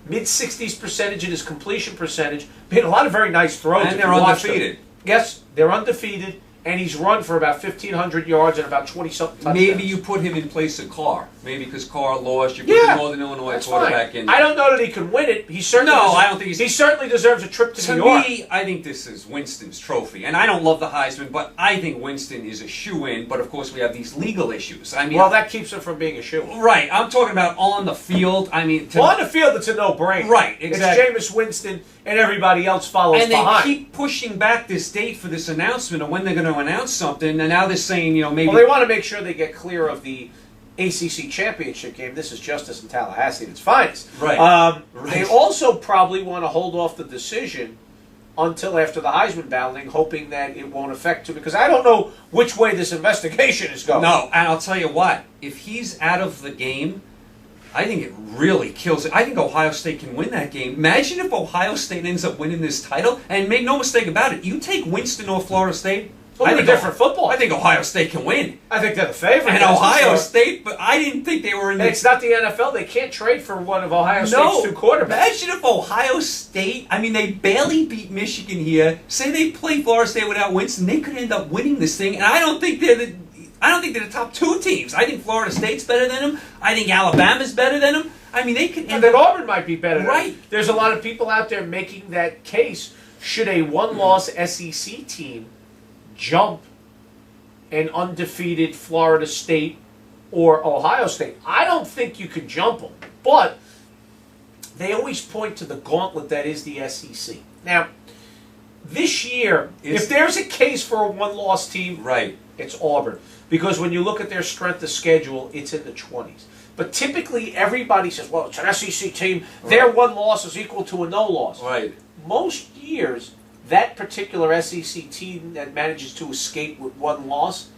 mid-60s percentage in his completion percentage. Made a lot of very nice throws. And they're undefeated. Yes, they're undefeated. and he's run for about 1,500 yards and about 20-something touchdowns. Maybe you put him in place of Carr. Maybe because Carr lost, you put the Northern Illinois quarterback in. I don't know that he can win it. He certainly I don't think he certainly deserves a trip to New York. To me, I think this is Winston's trophy. And I don't love the Heisman, but I think Winston is a shoo-in. But, of course, we have these legal issues. I mean, well, that keeps him from being a shoo-in. Right. I'm talking about on the field. I mean, on the field, it's a no-brainer. Right, exactly. It's Jameis Winston, and everybody else follows behind. And they keep pushing back this date for this announcement of when they're going to announce something. And now they're saying, maybe... Well, they want to make sure they get clear of the ACC championship game. This is justice in Tallahassee at its finest. Right. They also probably want to hold off the decision until after the Heisman balloting, hoping that it won't affect him. Because I don't know which way this investigation is going. No, and I'll tell you what. If he's out of the game, I think it really kills it. I think Ohio State can win that game. Imagine if Ohio State ends up winning this title. And make no mistake about it, you take Winston or Florida State... I think different football. I think Ohio State can win. I think they're the favorite. And Ohio State, but I didn't think they were in the... It's not the NFL. They can't trade for one of Ohio State's two quarterbacks. Imagine if Ohio State... I mean, they barely beat Michigan here. Say they play Florida State without Winston, they could end up winning this thing. And I don't think they're the top two teams. I think Florida State's better than them. I think Alabama's better than them. I mean, they could... And then Auburn might be better than them. Right. There's a lot of people out there making that case. Should a one-loss SEC team jump an undefeated Florida State or Ohio State? I don't think you could jump them, but they always point to the gauntlet that is the SEC. Now, this year, if there's a case for a one-loss team, right, it's Auburn. Because when you look at their strength of schedule, it's in the 20s. But typically, everybody says, well, it's an SEC team. Right. Their one loss is equal to a no loss. Right. Most years, that particular SEC team that manages to escape with one loss,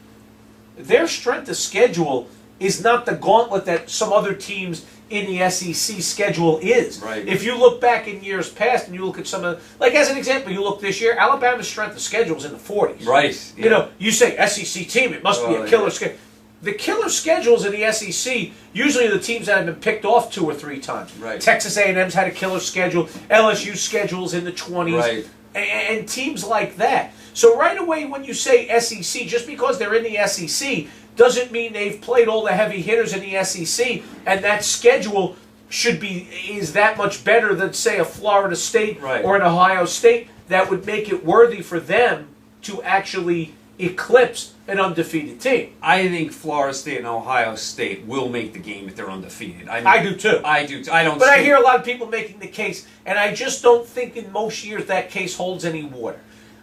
their strength of schedule is not the gauntlet that some other teams in the SEC schedule is. Right. If you look back in years past and you look at some of, like as an example, you look this year, Alabama's strength of schedule is in the 40s. Right. Yeah. You say SEC team, it must be a killer schedule. The killer schedules in the SEC usually are the teams that have been picked off 2 or 3 times. Right. Texas A&M's had a killer schedule. LSU schedules in the 20s. Right. And teams like that. So right away when you say SEC, just because they're in the SEC doesn't mean they've played all the heavy hitters in the SEC, and that schedule is that much better than, say, a Florida State or an Ohio State that would make it worthy for them to actually eclipse an undefeated team. I think Florida State and Ohio State will make the game if they're undefeated. I do too. I do. I don't. But I hear a lot of people making the case, and I just don't think in most years that case holds any water.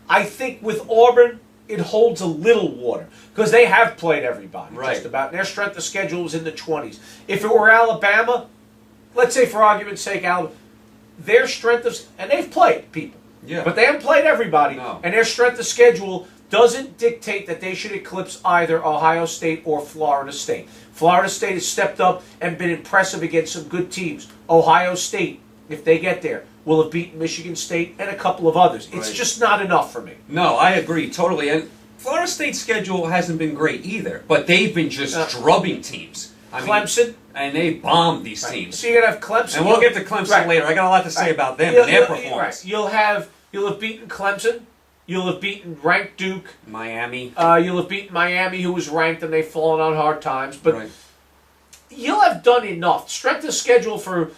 I think with Auburn, it holds a little water because they have played everybody just about. And their strength of schedule is in the 20s. If it were Alabama, let's say for argument's sake, their strength of, and they've played people, but they haven't played everybody, and their strength of schedule doesn't dictate that they should eclipse either Ohio State or Florida State. Florida State has stepped up and been impressive against some good teams. Ohio State, if they get there, will have beaten Michigan State and a couple of others. It's just not enough for me. No, I agree totally. And Florida State's schedule hasn't been great either, but they've been just drubbing teams. Clemson. And they bombed these teams. So you're going to have Clemson. And we'll get to Clemson later. I got a lot to say about them and their performance. You'll have beaten Clemson. You'll have beaten ranked Duke. Miami. You'll have beaten Miami, who was ranked, and they've fallen on hard times. But you'll have done enough. Strength of schedule for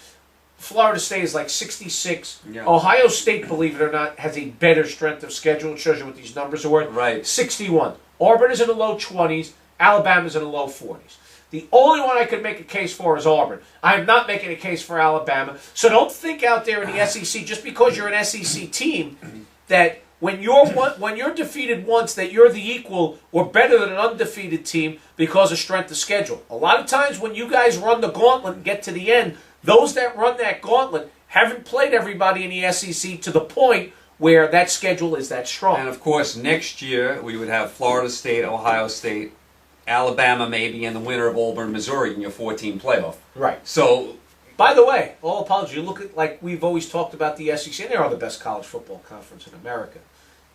Florida State is like 66. Yeah. Ohio State, believe it or not, has a better strength of schedule. It shows you what these numbers are worth. Right. 61. Auburn is in the low 20s. Alabama's in the low 40s. The only one I could make a case for is Auburn. I am not making a case for Alabama. So don't think out there in the SEC, just because you're an SEC team, that when you're defeated once, that you're the equal or better than an undefeated team because of strength of schedule. A lot of times when you guys run the gauntlet and get to the end, those that run that gauntlet haven't played everybody in the SEC to the point where that schedule is that strong. And of course, next year we would have Florida State, Ohio State, Alabama maybe, and the winner of Auburn, Missouri in your 14 playoff. Right. So, by the way, all apologies, you look at, like we've always talked about the SEC, and they are the best college football conference in America.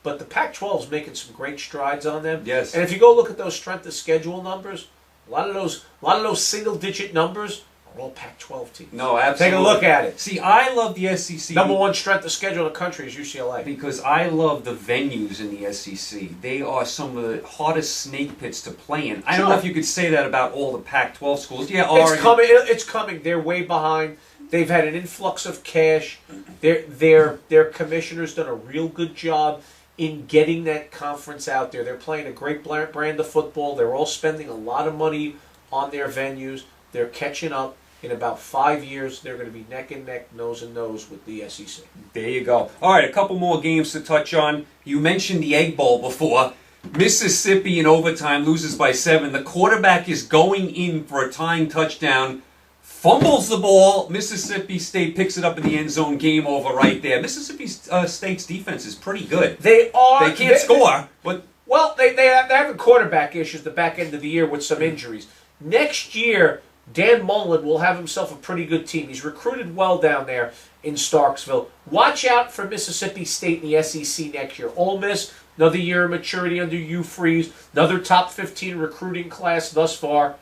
But the Pac-12 is making some great strides on them. Yes. And if you go look at those strength of schedule numbers, a lot of those single-digit numbers They're all Pac-12 teams. No, absolutely. Take a look at it. See, I love the SEC. Number one strength of schedule in the country is UCLA. Because I love the venues in the SEC. They are some of the hardest snake pits to play in. I don't know if you could say that about all the Pac-12 schools. Yeah, it's coming. It's coming. They're way behind. They've had an influx of cash. Their commissioner's done a real good job in getting that conference out there. They're playing a great brand of football. They're all spending a lot of money on their venues. They're catching up. In about 5 years, they're going to be neck and neck, nose and nose with the SEC. There you go. All right, a couple more games to touch on. You mentioned the Egg Bowl before. Mississippi in overtime loses by 7. The quarterback is going in for a tying touchdown. Fumbles the ball. Mississippi State picks it up in the end zone. Game over right there. Mississippi State's defense is pretty good. They are. They can't score, but... Well, they're having quarterback issues the back end of the year with some injuries. Next year... Dan Mullen will have himself a pretty good team. He's recruited well down there in Starksville. Watch out for Mississippi State in the SEC next year. Ole Miss, another year of maturity under Hugh Freeze, another top 15 recruiting class thus far.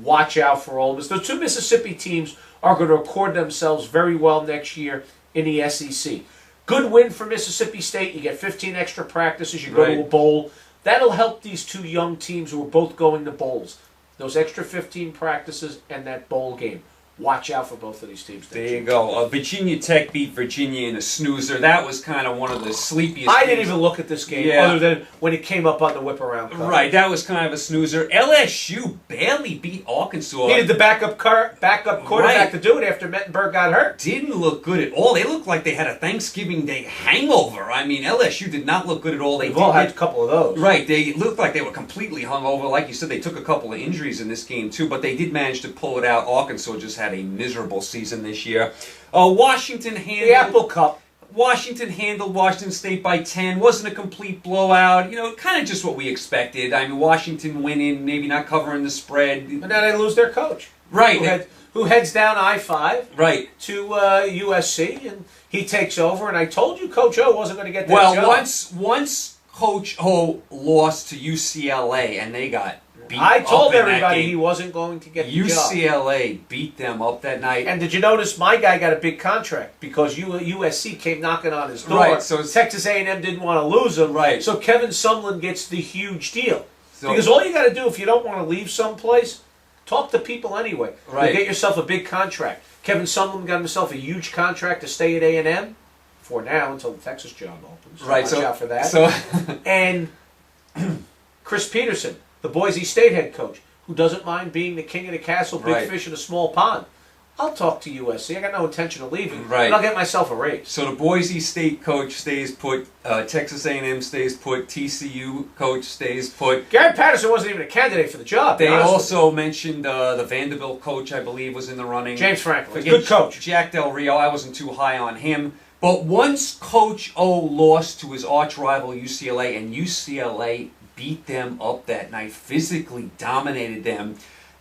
Watch out for Ole Miss. The two Mississippi teams are going to record themselves very well next year in the SEC. Good win for Mississippi State. You get 15 extra practices. You go to a bowl. That'll help these two young teams who are both going to bowls. Those extra 15 practices and that bowl game. Watch out for both of these teams. There you go. Virginia Tech beat Virginia in a snoozer. That was kind of one of the sleepiest I games. didn't even look at this game other than when it came up on the whip around coverage. Right, that was kind of a snoozer. LSU barely beat Arkansas. Needed the backup quarterback to do it after Mettenberg got hurt. Didn't look good at all. They looked like they had a Thanksgiving Day hangover. I mean, LSU did not look good at all. They've all had a couple of those. Right, they looked like they were completely hungover. Like you said, they took a couple of injuries in this game too, but they did manage to pull it out. Arkansas just had a miserable season this year. Washington handled the Apple Cup. Washington handled Washington State by 10. Wasn't a complete blowout. You know, kind of just what we expected. I mean, Washington winning, maybe not covering the spread. And now they lose their coach. Right. Who heads down I-5 right. to USC, and he takes over. And I told you Coach O wasn't going to get that job. Well, once Coach O lost to UCLA, and they got I told everybody he wasn't going to get the job. UCLA beat them up that night. And did you notice my guy got a big contract because USC came knocking on his door. Right, so Texas A&M didn't want to lose him. Right. So Kevin Sumlin gets the huge deal. Because all you got to do if you don't want to leave someplace, talk to people anyway. Right. You get yourself a big contract. Kevin Sumlin got himself a huge contract to stay at A&M for now until the Texas job opens. Right. Watch out for that. And Chris Peterson, the Boise State head coach, who doesn't mind being the king of the castle, big fish in a small pond. I'll talk to USC. I got no intention of leaving, but I'll get myself a raise. So the Boise State coach stays put, Texas A&M stays put, TCU coach stays put. Gary Patterson wasn't even a candidate for the job. They also mentioned the Vanderbilt coach, I believe, was in the running. James Franklin, good coach. Jack Del Rio, I wasn't too high on him. But once Coach O lost to his arch rival UCLA, and UCLA beat them up that night, physically dominated them,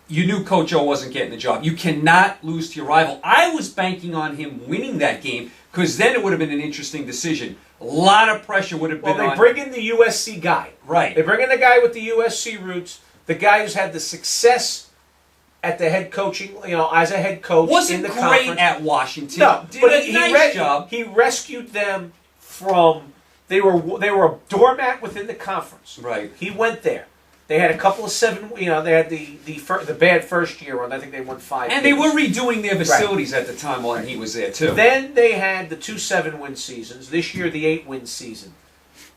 you knew Coach O wasn't getting the job. You cannot lose to your rival. I was banking on him winning that game because then it would have been an interesting decision. A lot of pressure would have been on. Well, they bring in the USC guy. Right. They bring in the guy with the USC roots, the guy who's had the success at the head coaching, as a head coach in the conference. Wasn't great at Washington. No, did but a nice job. He rescued them from... They were a doormat within the conference. Right. He went there. They had a couple of they had the bad first year run. I think they won 5 And games. they were redoing their facilities at the time while he was there, too. Then they had the 2 7-win seasons. This year, the 8-win season.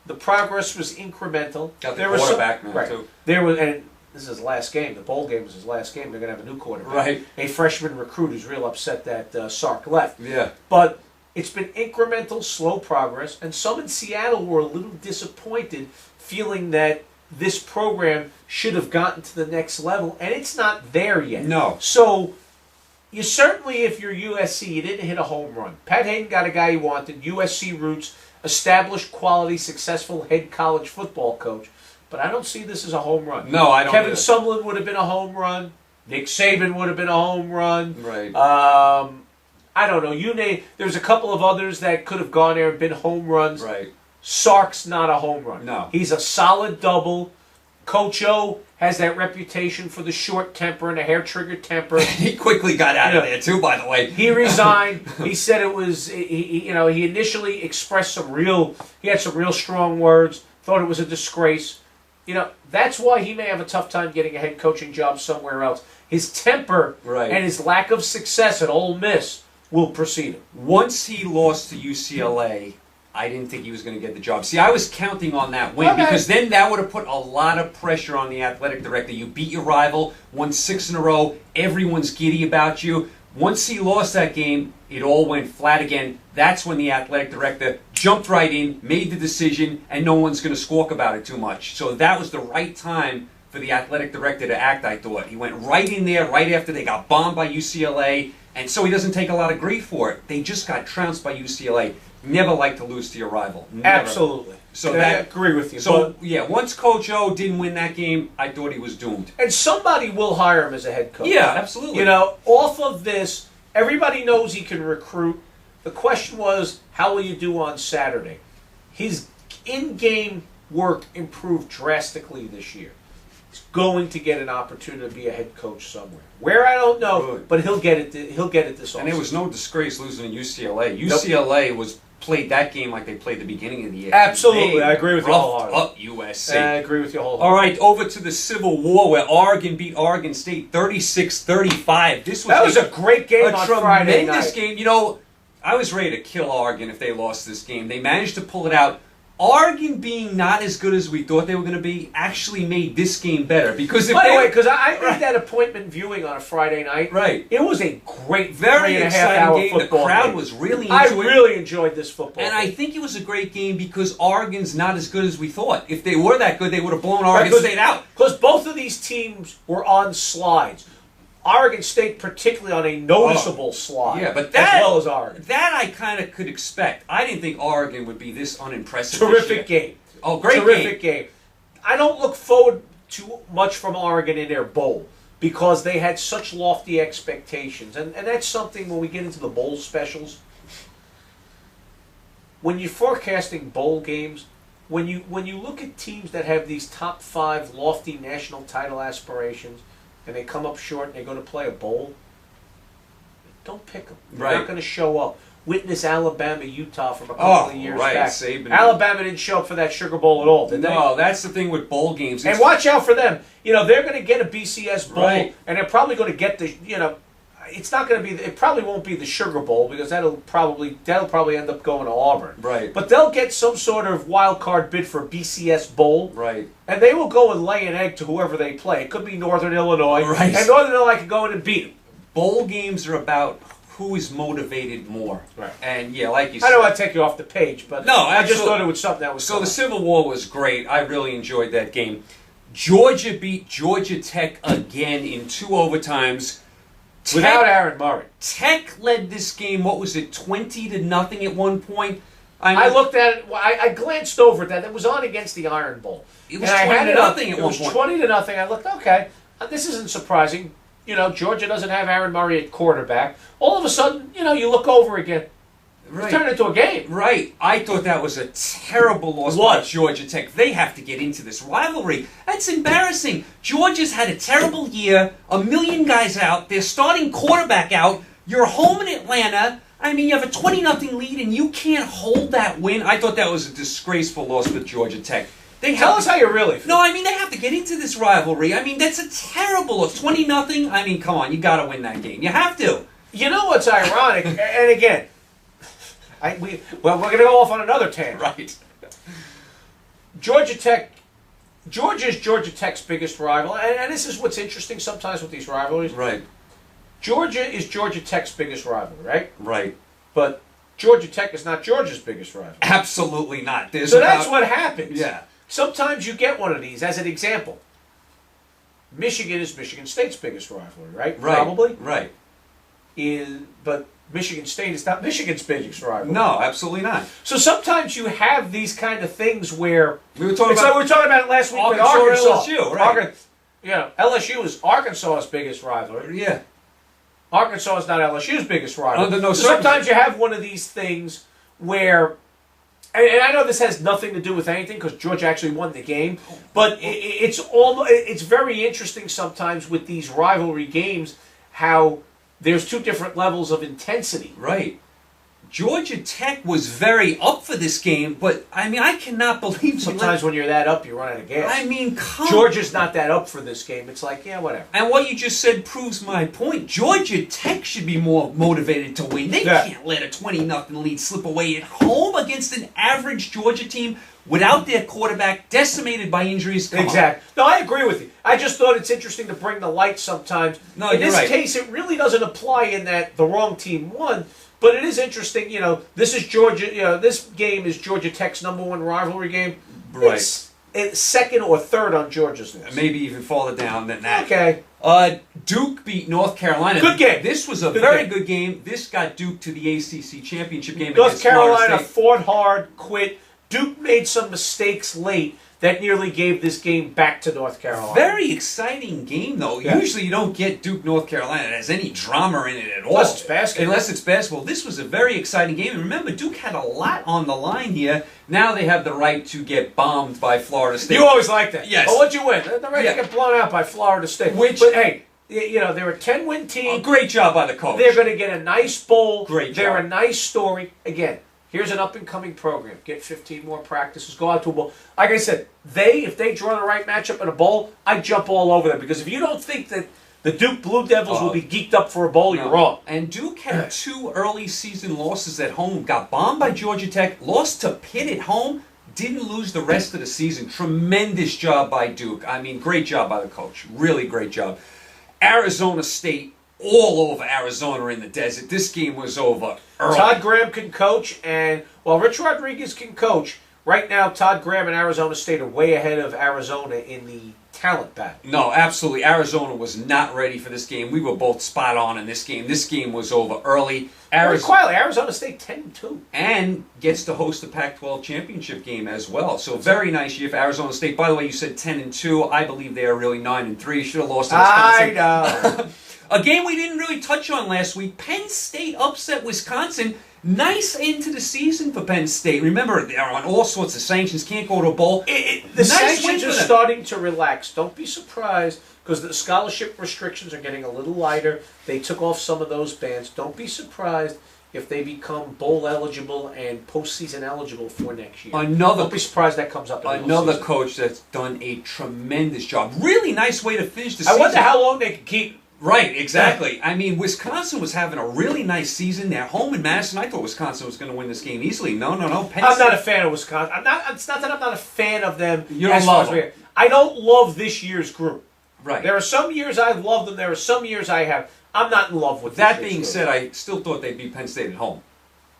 The progress was incremental. Got the quarterback now, too. And this is his last game. The bowl game was his last game. They're going to have a new quarterback. Right. A freshman recruit who's real upset that Sark left. Yeah. But it's been incremental, slow progress, and some in Seattle were a little disappointed, feeling that this program should have gotten to the next level, and it's not there yet. No. So, you certainly, if you're USC, you didn't hit a home run. Pat Hayden got a guy he wanted, USC roots, established, quality, successful head college football coach, but I don't see this as a home run. No, I don't Kevin either. Sumlin would have been a home run. Nick Saban would have been a home run. Right. I don't know. There's a couple of others that could have gone there and been home runs. Right. Sark's not a home run. No. He's a solid double. Coach O has that reputation for the short temper and the hair-triggered temper. He quickly got out of there too, by the way. He resigned. He said it was, he initially expressed he had some real strong words, thought it was a disgrace. That's why he may have a tough time getting a head coaching job somewhere else. His temper and his lack of success at Ole Miss will precede him. Once he lost to UCLA, I didn't think he was going to get the job. See, I was counting on that win because then that would have put a lot of pressure on the athletic director. You beat your rival, won 6 in a row, everyone's giddy about you. Once he lost that game, it all went flat again. That's when the athletic director jumped right in, made the decision, and no one's going to squawk about it too much. So that was the right time for the athletic director to act, I thought. He went right in there right after they got bombed by UCLA, and so he doesn't take a lot of grief for it. They just got trounced by UCLA. Never like to lose to your rival. Never. Absolutely. So I agree with you. So, once Coach O didn't win that game, I thought he was doomed. And somebody will hire him as a head coach. Yeah, absolutely. Off of this, everybody knows he can recruit. The question was, how will you do on Saturday? His in-game work improved drastically this year. He's going to get an opportunity to be a head coach somewhere. Where, I don't know, but he'll get it. He'll get it this offseason. And it was no disgrace losing to UCLA. UCLA played that game like they played the beginning of the year. Absolutely, I agree with you wholeheartedly. Up USC. I agree with you wholeheartedly. All right, over to the Civil War where Oregon beat Oregon State 36-35. That was a great game on Friday night. A tremendous game. I was ready to kill Oregon if they lost this game. They managed to pull it out. Oregon being not as good as we thought they were going to be actually made this game better because by the way, because I made that appointment viewing on a Friday night. Right. It was a great, very exciting game. The crowd game. was really into it. I really enjoyed this football. And game. I think it was a great game because Oregon's not as good as we thought. If they were that good, they would have blown Oregon State out. Because both of these teams were on slides. Oregon State particularly on a noticeable slide. Yeah, but as well as Oregon. That I kind of could expect. I didn't think Oregon would be this unimpressive. Terrific game. Oh, great Terrific game. I don't look forward to much from Oregon in their bowl because they had such lofty expectations. And that's something when we get into the bowl specials. When you're forecasting bowl games, when you look at teams that have these top 5 lofty national title aspirations and they come up short and they're going to play a bowl, don't pick them. They're not going to show up. Witness Alabama, Utah from a couple of years back. Saban. Alabama didn't show up for that Sugar Bowl at all, did they? No, that's the thing with bowl games. And watch out for them. They're going to get a BCS Bowl, and they're probably going to get the, it's not going to be, it probably won't be the Sugar Bowl because that'll probably end up going to Auburn. Right. But they'll get some sort of wild card bid for BCS Bowl. Right. And they will go and lay an egg to whoever they play. It could be Northern Illinois. Right. And Northern Illinois could go in and beat them. Bowl games are about who is motivated more. Right. And like you said. I don't want to take you off the page, but no, I just thought it was something that was So the Civil War was great. I really enjoyed that game. Georgia beat Georgia Tech again in 2 overtimes. Without Aaron Murray. Tech led this game, 20-0 at one point? I looked at it, I glanced over at that. It was on against the Iron Bowl. It was 20-0 at one point. It was 20-0. I looked, okay, this isn't surprising. Georgia doesn't have Aaron Murray at quarterback. All of a sudden, you look over again. Right. Turn it into a game. Right. I thought that was a terrible loss by Georgia Tech. They have to get into this rivalry. That's embarrassing. Georgia's had a terrible year. 1 million guys out. Their starting quarterback out. You're home in Atlanta. You have a 20-0 lead, and you can't hold that win. I thought that was a disgraceful loss with Georgia Tech. Tell us how you really feel. No, they have to get into this rivalry. That's a terrible loss. 20-0. Come on. You got to win that game. You have to. You know what's ironic? And again, we're going to go off on another tangent. Right. Georgia's Georgia Tech's biggest rival, and this is what's interesting sometimes with these rivalries. Right. Georgia is Georgia Tech's biggest rival, right? Right. But Georgia Tech is not Georgia's biggest rival. Absolutely not. That's what happens. Yeah. Sometimes you get one of these. As an example, Michigan is Michigan State's biggest rivalry, right? Probably. Right. But Michigan State is not Michigan's biggest rival. No, absolutely not. So sometimes you have these kind of things where we were talking about it last week with Arkansas. LSU, right? LSU is Arkansas's biggest rivalry. Yeah. Arkansas is not LSU's biggest rival. Under no so sometimes you have one of these things where And I know this has nothing to do with anything because Georgia actually won the game, but it's very interesting sometimes with these rivalry games how there's two different levels of intensity. Right. Georgia Tech was very up for this game, but I mean, I cannot believe sometimes when you're that up, you run out of gas. I mean, Georgia's not that up for this game. It's like, yeah, whatever. And what you just said proves my point. Georgia Tech should be more motivated to win. They can't let a 20-0 lead slip away at home against an average Georgia team without their quarterback, decimated by injuries. Exactly. No, I agree with you. I just thought it's interesting to bring the light sometimes. No, in this right. case, it really doesn't apply in that the wrong team won. But it is interesting, this is Georgia, this game is Georgia Tech's #1 rivalry game. Right. It's second or third on Georgia's list. Maybe even farther down than that. Okay. Duke beat North Carolina. Good game. This was a very good game. This got Duke to the ACC championship game North against Florida Carolina State. fought hard, quit. Duke made some mistakes late that nearly gave this game back to North Carolina. Very exciting game, though. Yeah. Usually you don't get Duke, North Carolina that has any drama in it at all. Unless it's basketball. Unless it's basketball. This was a very exciting game. And remember, Duke had a lot on the line here. Now they have the right to get bombed by Florida State. You always like that. Yes. Oh, what'd you win? The right to get blown out by Florida State. But hey, they're a 10-win team. Great job by the coach. They're going to get a nice bowl. Great They're job. a nice story. Again, here's an up-and-coming program. Get 15 more practices. Go out to a bowl. Like I said, if they draw the right matchup in a bowl, I jump all over them. Because if you don't think that the Duke Blue Devils will be geeked up for a bowl, you're wrong. And Duke had 2 early season losses at home. Got bombed by Georgia Tech. Lost to Pitt at home. Didn't lose the rest of the season. Tremendous job by Duke. I mean, great job by the coach. Really great job. Arizona State. All over Arizona in the desert. This game was over early. Todd Graham can coach, and while Rich Rodriguez can coach, right now Todd Graham and Arizona State are way ahead of Arizona in the talent battle. No, absolutely. Arizona was not ready for this game. We were both spot on in this game. This game was over early. Very quietly, Arizona State 10-2. And gets to host the Pac-12 championship game as well. So very nice year for Arizona State. By the way, you said 10-2. I believe they are really 9-3. Should have lost to Wisconsin. I know. A game we didn't really touch on last week. Penn State upset Wisconsin. Nice end to the season for Penn State. Remember, they're on all sorts of sanctions. Can't go to a bowl. The sanctions are starting to relax. Don't be surprised because the scholarship restrictions are getting a little lighter. They took off some of those bans. Don't be surprised if they become bowl eligible and postseason eligible for next year. Don't be surprised that comes up. Another coach that's done a tremendous job. Really nice way to finish the season. I wonder how long they can keep. Right, exactly. I mean, Wisconsin was having a really nice season. They're home in Madison. I thought Wisconsin was going to win this game easily. No. I'm not a fan of Wisconsin. It's not that I'm not a fan of them. You don't love them. I don't love this year's group. Right. There are some years I've loved them. There are some years I have. I'm not in love with that. Being said, I still thought they'd beat Penn State at home.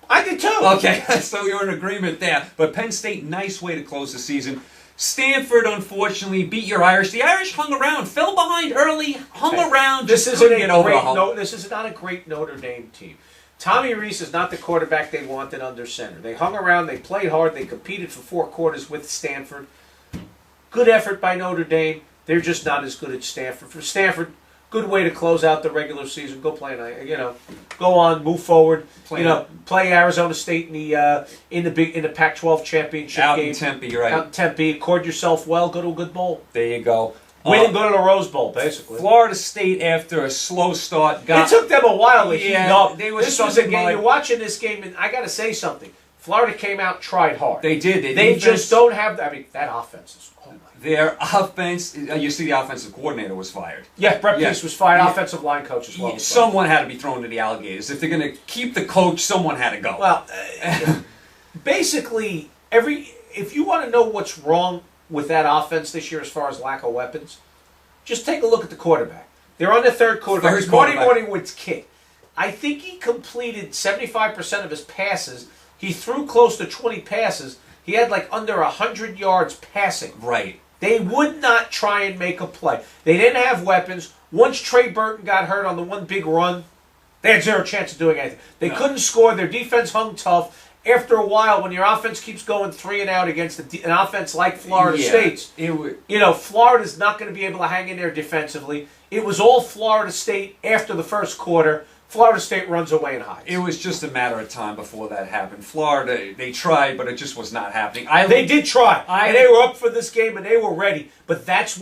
I did too. Okay, so you're in agreement there. But Penn State, nice way to close the season. Stanford, unfortunately, beat your Irish. The Irish hung around, fell behind early, hung around. This is not a great Notre Dame team. Tommy Reese is not the quarterback they wanted under center. They hung around, they played hard, they competed for 4 quarters with Stanford. Good effort by Notre Dame. They're just not as good at Stanford. For Stanford, good way to close out the regular season. Go play, go on, move forward. Play Arizona State in the Pac-12 championship game. Out in Tempe, you're right. Out in Tempe, accord yourself well, go to a good bowl. There you go. Win and go to the Rose Bowl, basically. Florida State, after a slow start, it took them a while to heat up. This was a game. You're watching this game, and I got to say something. Florida came out, tried hard. They did. They just don't have. I mean, that offense is. Their offense, you see the offensive coordinator was fired. Yeah, Brett Peace was fired. Offensive line coach as well. Someone had to be thrown to the alligators. If they're going to keep the coach, someone had to go. Well, basically, if you want to know what's wrong with that offense this year as far as lack of weapons, just take a look at the quarterback. They're on their third quarterback. Morning Wood's kid. I think he completed 75% of his passes. He threw close to 20 passes. He had under 100 yards passing. Right. They would not try and make a play. They didn't have weapons. Once Trey Burton got hurt on the one big run, they had zero chance of doing anything. They couldn't score. Their defense hung tough. After a while, when your offense keeps going 3 and out against an offense like Florida State's, Florida's not going to be able to hang in there defensively. It was all Florida State after the first quarter. Florida State runs away and hides. It was just a matter of time before that happened. Florida, they tried, but it just was not happening. They did try, and they were up for this game, and they were ready. But that's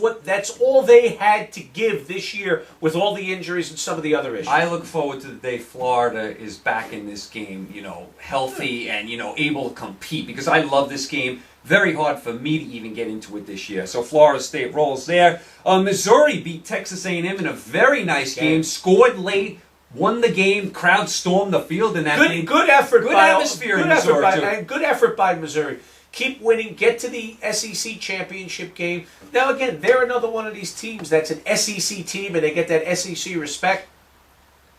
all they had to give this year with all the injuries and some of the other issues. I look forward to the day Florida is back in this game, healthy and, able to compete, because I love this game. Very hard for me to even get into it this year. So Florida State rolls there. Missouri beat Texas A&M in a very nice game, scored late, won the game, crowd stormed the field in that game. Good effort. Good atmosphere in Missouri, too. And good effort by Missouri. Keep winning, get to the SEC championship game. Now, again, they're another one of these teams that's an SEC team, and they get that SEC respect.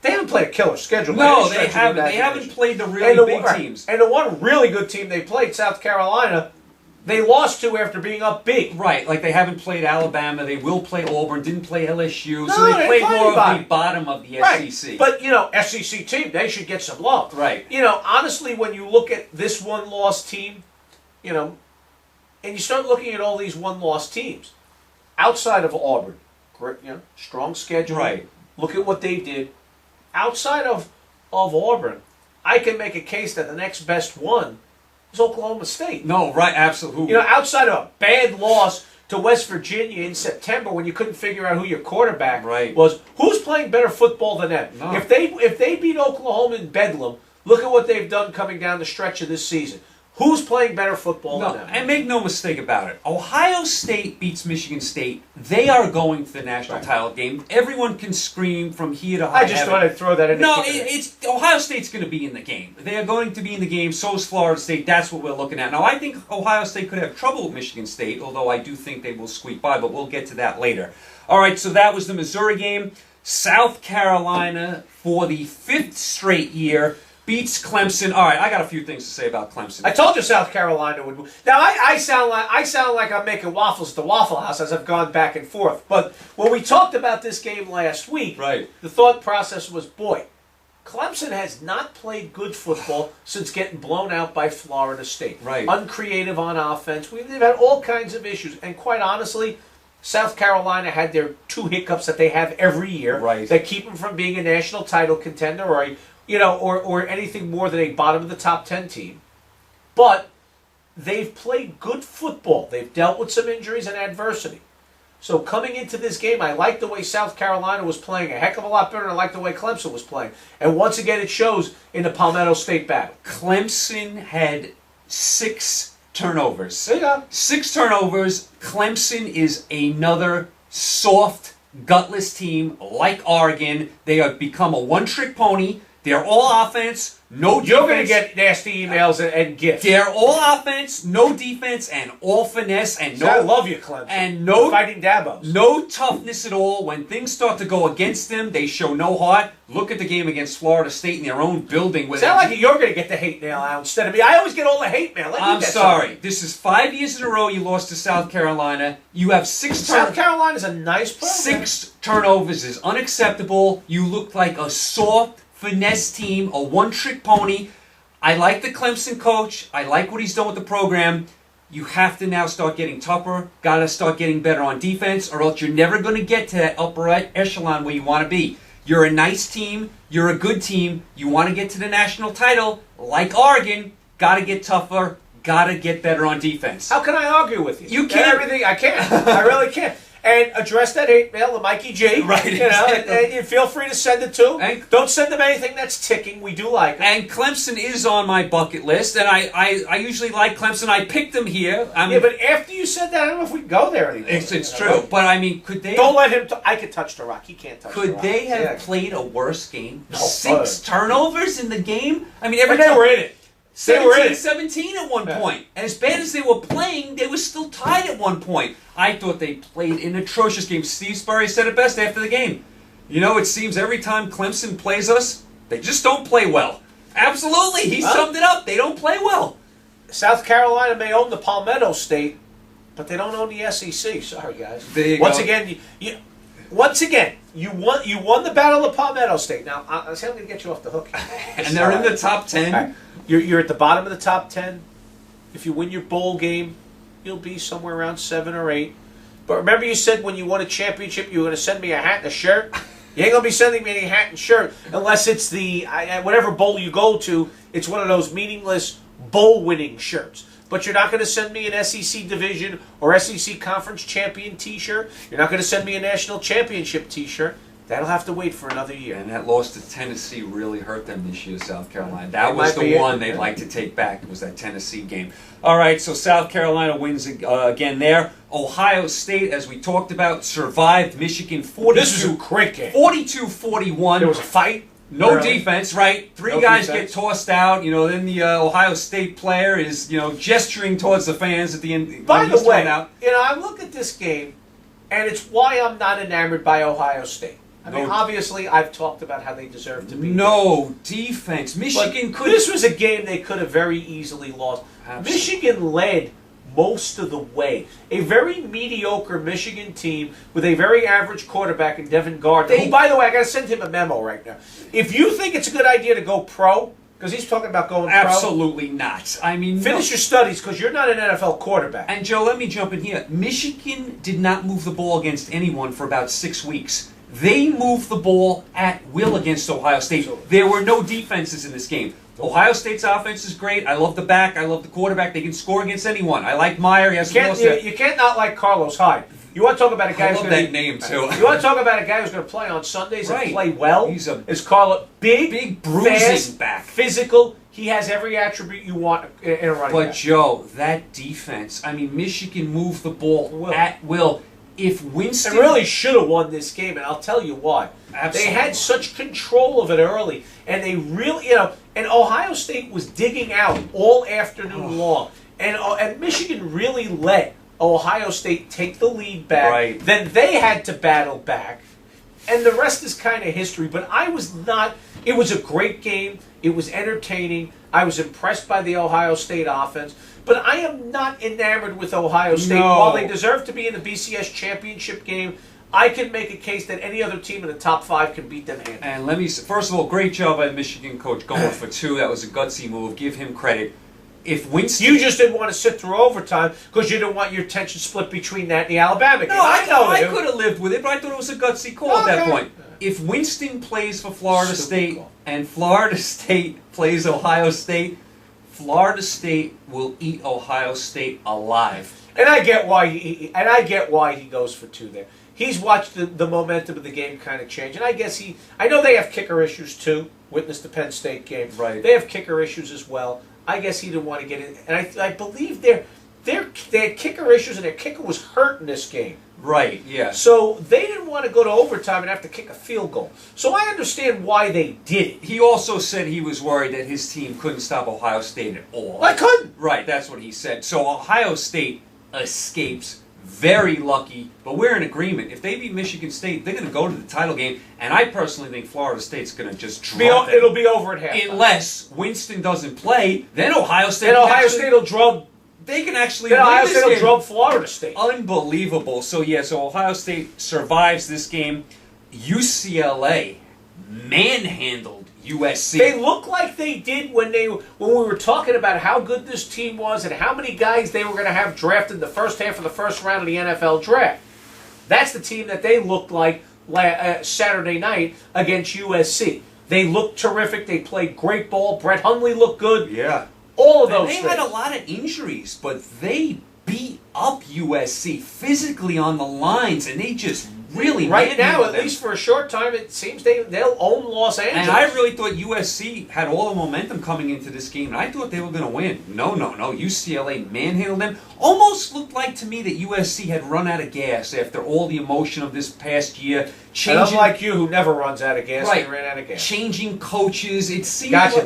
They haven't played a killer schedule. No, they haven't. They haven't played the really big teams. And the one really good team they played, South Carolina, they lost to after being up big. Right, like they haven't played Alabama. They will play Auburn. Didn't play LSU. No, So they played more of the it. bottom of the Right. SEC. But, SEC team, they should get some love. Right. Honestly, when you look at this one-loss team, and you start looking at all these one-loss teams, outside of Auburn, strong schedule. Right. Look at what they did. Outside of Auburn, I can make a case that the next best one is Oklahoma State. No, right, absolutely. Outside of a bad loss to West Virginia in September when you couldn't figure out who your quarterback was, who's playing better football than them? No. If they beat Oklahoma in Bedlam, look at what they've done coming down the stretch of this season. Who's playing better football than them? And make no mistake about it. Ohio State beats Michigan State. They are going to the national title game. Everyone can scream from here to high I just thought I'd throw that in. No, it's Ohio State's going to be in the game. They are going to be in the game. So is Florida State. That's what we're looking at. Now, I think Ohio State could have trouble with Michigan State, although I do think they will squeak by, but we'll get to that later. All right, so that was the Missouri game. South Carolina, for the 5th straight year, beats Clemson. All right, I got a few things to say about Clemson. I told you South Carolina would. Now I sound like I'm making waffles at the Waffle House as I've gone back and forth. But when we talked about this game last week, the thought process was, boy, Clemson has not played good football since getting blown out by Florida State. Right. Uncreative on offense. They've had all kinds of issues, and quite honestly, South Carolina had their 2 hiccups that they have every year that keep them from being a national title contender or anything more than a bottom of the top 10 team. But they've played good football. They've dealt with some injuries and adversity. So coming into this game, I like the way South Carolina was playing a heck of a lot better than I like the way Clemson was playing. And once again, it shows in the Palmetto State battle. Clemson had 6 turnovers. There you go. 6 turnovers. Clemson is another soft, gutless team like Oregon. They have become a one-trick pony. They're all offense, no defense. You're going to get nasty emails and gifts. They're all offense, no defense, and all finesse, and no. I love you, Clemson. And no fighting Dabos. No toughness at all. When things start to go against them, they show no heart. Look at the game against Florida State in their own building. Sound like you're going to get the hate mail out instead of me. I always get all the hate mail. I'm sorry. This is 5 years in a row you lost to South Carolina. You have 6 South Carolina's a nice program. 6 turnovers is unacceptable. You look like a soft finesse team, a one-trick pony. I like the Clemson coach. I like what he's done with the program. You have to now start getting tougher. Got to start getting better on defense, or else you're never going to get to that upper echelon where you want to be. You're a nice team. You're a good team. You want to get to the national title, like Oregon. Got to get tougher. Got to get better on defense. How can I argue with you? You can't. Everything I can't. I really can't. And address that hate mail to Mikey G. Right, and you feel free to send it to. And don't send them anything that's ticking. We do like them. And Clemson is on my bucket list, and I usually like Clemson. I picked them here. But after you said that, I don't know if we can go there anymore. It's true. But I mean, could they? Don't let him. I could touch the rock. He can't touch the rock. Could they have played a worse game? No, 6 turnovers in the game. I mean, they were in it. 17 at one point. And as bad as they were playing, they were still tied at one point. I thought they played an atrocious game. Steve Spurrier said it best after the game. It seems every time Clemson plays us, they just don't play well. Absolutely. He summed it up. They don't play well. South Carolina may own the Palmetto State, but they don't own the SEC. Sorry, guys. There you Once go. again, you won the battle of Palmetto State. Now, I'm going to get you off the hook. And they're in the top 10. Right. You're at the bottom of the top 10. If you win your bowl game, you'll be somewhere around 7 or 8. But remember you said when you won a championship you were going to send me a hat and a shirt? You ain't going to be sending me any hat and shirt unless it's the, whatever bowl you go to, it's one of those meaningless bowl-winning shirts. But you're not going to send me an SEC Division or SEC Conference Champion T-shirt. You're not going to send me a National Championship T-shirt. That'll have to wait for another year. And that loss to Tennessee really hurt them this year, South Carolina. That was the one they'd like to take back, was that Tennessee game. All right, so South Carolina wins again there. Ohio State, as we talked about, survived Michigan 42. This was a great game. 42-41. There was a fight. No defense, right? Three No guys defense. get tossed out. Then the Ohio State player is, gesturing towards the fans at the end. By when he's the way, thrown out. I look at this game, and it's why I'm not enamored by Ohio State. I mean, obviously, I've talked about how they deserve to be. No defense. Michigan could. This was a game they could have very easily lost. Absolutely. Michigan led most of the way. A very mediocre Michigan team with a very average quarterback in Devin Gardner. Who, by the way, I got to send him a memo right now. If you think it's a good idea to go pro, because he's talking about going pro. Absolutely not. I mean, finish your studies because you're not an NFL quarterback. And Joe, let me jump in here. Michigan did not move the ball against anyone for about 6 weeks. They moved the ball at will against Ohio State. There were no defenses in this game. Ohio State's offense is great. I love the back. I love the quarterback. They can score against anyone. I like Meyer. He has You can't not like Carlos Hyde. You want to talk about a guy I who's love going that name too. You want to talk about a guy who's going to play on Sundays and play well? He's is Carlos big bruising fast, back, physical. He has every attribute you want in a running back. But Joe, that defense. I mean, Michigan moved the ball at will. If Winston and really should have won this game, and I'll tell you why. Absolutely. They had such control of it early, and they really, and Ohio State was digging out all afternoon long, and Michigan really let Ohio State take the lead back. Right. Then they had to battle back, and the rest is kind of history. But I was not. It was a great game. It was entertaining. I was impressed by the Ohio State offense. But I am not enamored with Ohio State. No. While they deserve to be in the BCS championship game, I can make a case that any other team in the top 5 can beat them handily. And let me, first of all, great job by the Michigan coach going for 2. That was a gutsy move. Give him credit. If Winston, You just didn't want to sit through overtime because you didn't want your attention split between that and the Alabama game. No, I you. could have lived with it, but I thought it was a gutsy call at that point. If Winston plays for Florida Stupid State call. and Florida State plays Ohio State, Florida State will eat Ohio State alive. And I get why he goes for 2 there. He's watched the momentum of the game kind of change, and I guess I know they have kicker issues too. Witness the Penn State game. Right. They have kicker issues as well. I guess he didn't want to get in, and I believe they had kicker issues, and their kicker was hurt in this game. Right. Yeah. So they didn't want to go to overtime and have to kick a field goal. So I understand why they did it. He also said he was worried that his team couldn't stop Ohio State at all. I couldn't. Right, that's what he said. So Ohio State escapes. Very lucky, but we're in agreement. If they beat Michigan State, they're going to go to the title game, and I personally think Florida State's going to just drop them. It'll be over at halftime. Unless Winston doesn't play, then Ohio State. Then Ohio State will drop. They can actually. Then win Ohio this State will game. drop Florida State. Unbelievable. So Ohio State survives this game. UCLA manhandled USC. They look like they did when we were talking about how good this team was and how many guys they were going to have drafted the first half of the first round of the NFL draft. That's the team that they looked like Saturday night against USC. They looked terrific. They played great ball. Brett Hundley looked good. Yeah. All of those They things. had a lot of injuries, but they beat up USC physically on the lines, and they just really right now, manhandled at them. least for a short time, it seems they'll own Los Angeles. And I really thought USC had all the momentum coming into this game, and I thought they were going to win. No. UCLA manhandled them. Almost looked like to me that USC had run out of gas after all the emotion of this past year. And unlike you, who never runs out of gas, Right. they ran out of gas. Changing coaches. It seemed Gotcha like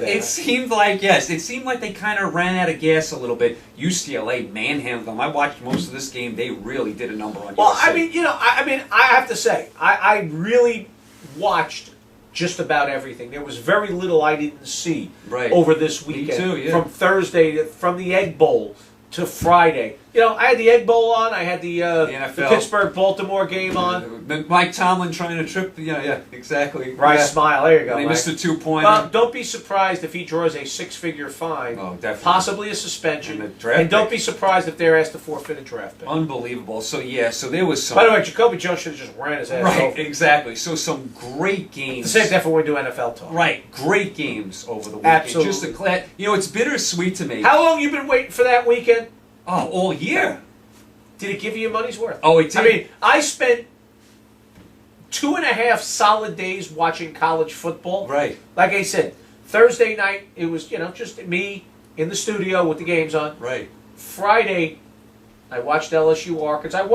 they kind of ran out of gas a little bit. UCLA manhandled them. I watched most of this game. They really did a number on Well, USC. I have to say, I really watched just about everything. There was very little I didn't see Right. over this weekend. too, yeah. From Thursday, from the Egg Bowl to Friday. I had the Egg Bowl on. I had the NFL. Pittsburgh-Baltimore game on. Mike Tomlin trying to trip. Yeah, exactly. Right, smile. There you go. And they missed a 2-pointer. Well, don't be surprised if he draws a 6-figure fine. Oh, definitely. Possibly a suspension. And don't be surprised if they're asked to forfeit a draft pick. Unbelievable. So there was some. By the way, Jacoby Jones should have just ran his ass over. Right, exactly. So some great games. The same thing when we do NFL talk. Right, great games over the weekend. Absolutely. Just it's bittersweet to me. How long you been waiting for that weekend? Oh, all year. Did it give you your money's worth? Oh, it did. I mean, I spent 2.5 solid days watching college football. Right. Like I said, Thursday night, it was, just me in the studio with the games on. Right. Friday, I watched LSU Arkansas.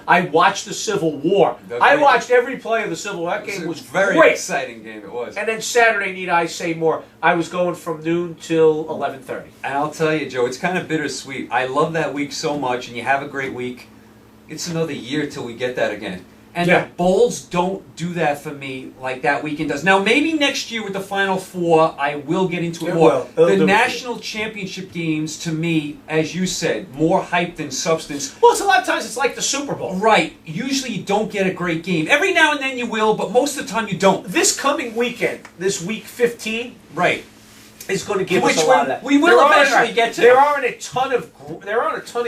I watched the Civil War. I watched every play of the Civil War. That game was very great. exciting game. It was. And then Saturday, need I say more? I was going from noon till 11:30. And I'll tell you, Joe, it's kind of bittersweet. I love that week so much, and you have a great week. It's another year till we get that again. And the bowls don't do that for me like that weekend does. Now, maybe next year with the Final Four, I will get into it more. The national championship games, to me, as you said, more hype than substance. Well, it's a lot of times it's like the Super Bowl. Right. Usually you don't get a great game. Every now and then you will, but most of the time you don't. This coming weekend, this week 15, right, is going to give us a lot of that. We will eventually get to. There aren't a ton of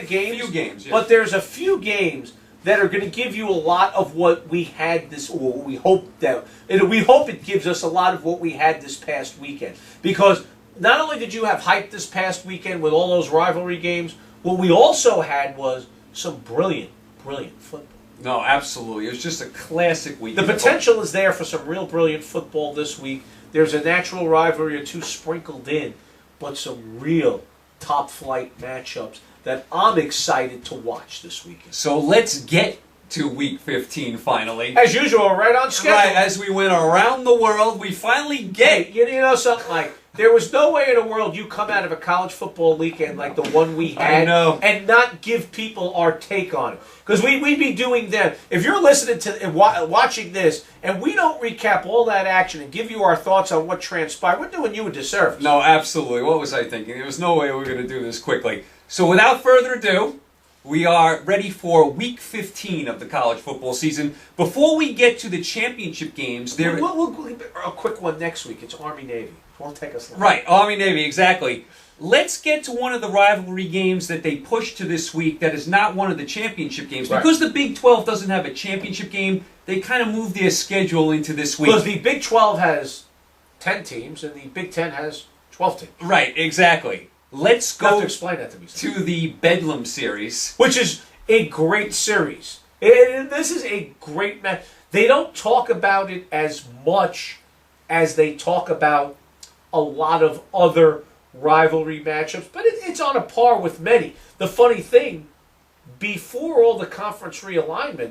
games. Few games, yeah. But there's a few games that are going to give you a lot of what we had this, or we hope it gives us a lot of what we had this past weekend. Because not only did you have hype this past weekend with all those rivalry games, what we also had was some brilliant football. No, absolutely. It was just a classic weekend. The potential is there for some real brilliant football this week. There's a natural rivalry or two sprinkled in, but some real top-flight matchups that I'm excited to watch this weekend. So let's get to Week 15 finally. As usual, right on schedule. Right, as we went around the world, we finally get... Hey, you know something? Like, there was no way in the world you come out of a college football weekend like the one we had and not give people our take on it. Because we'd be doing them. If you're listening to and watching this, and we don't recap all that action and give you our thoughts on what transpired, we're doing you a disservice. No, absolutely. What was I thinking? There was no way we were going to do this quickly. So without further ado, we are ready for Week 15 of the college football season. Before we get to the championship games, we'll a quick one next week. It's Army-Navy. It won't take us long. Right, Army-Navy, exactly. Let's get to one of the rivalry games that they pushed to this week that is not one of the championship games. Right. Because the Big 12 doesn't have a championship game, they kind of moved their schedule into this week. Because the Big 12 has 10 teams and the Big 10 has 12 teams. Right, exactly. Let's go to explain that to me. To the Bedlam series, which is a great series. This is a great match. They don't talk about it as much as they talk about a lot of other rivalry matchups, but it's on a par with many. The funny thing, before all the conference realignment,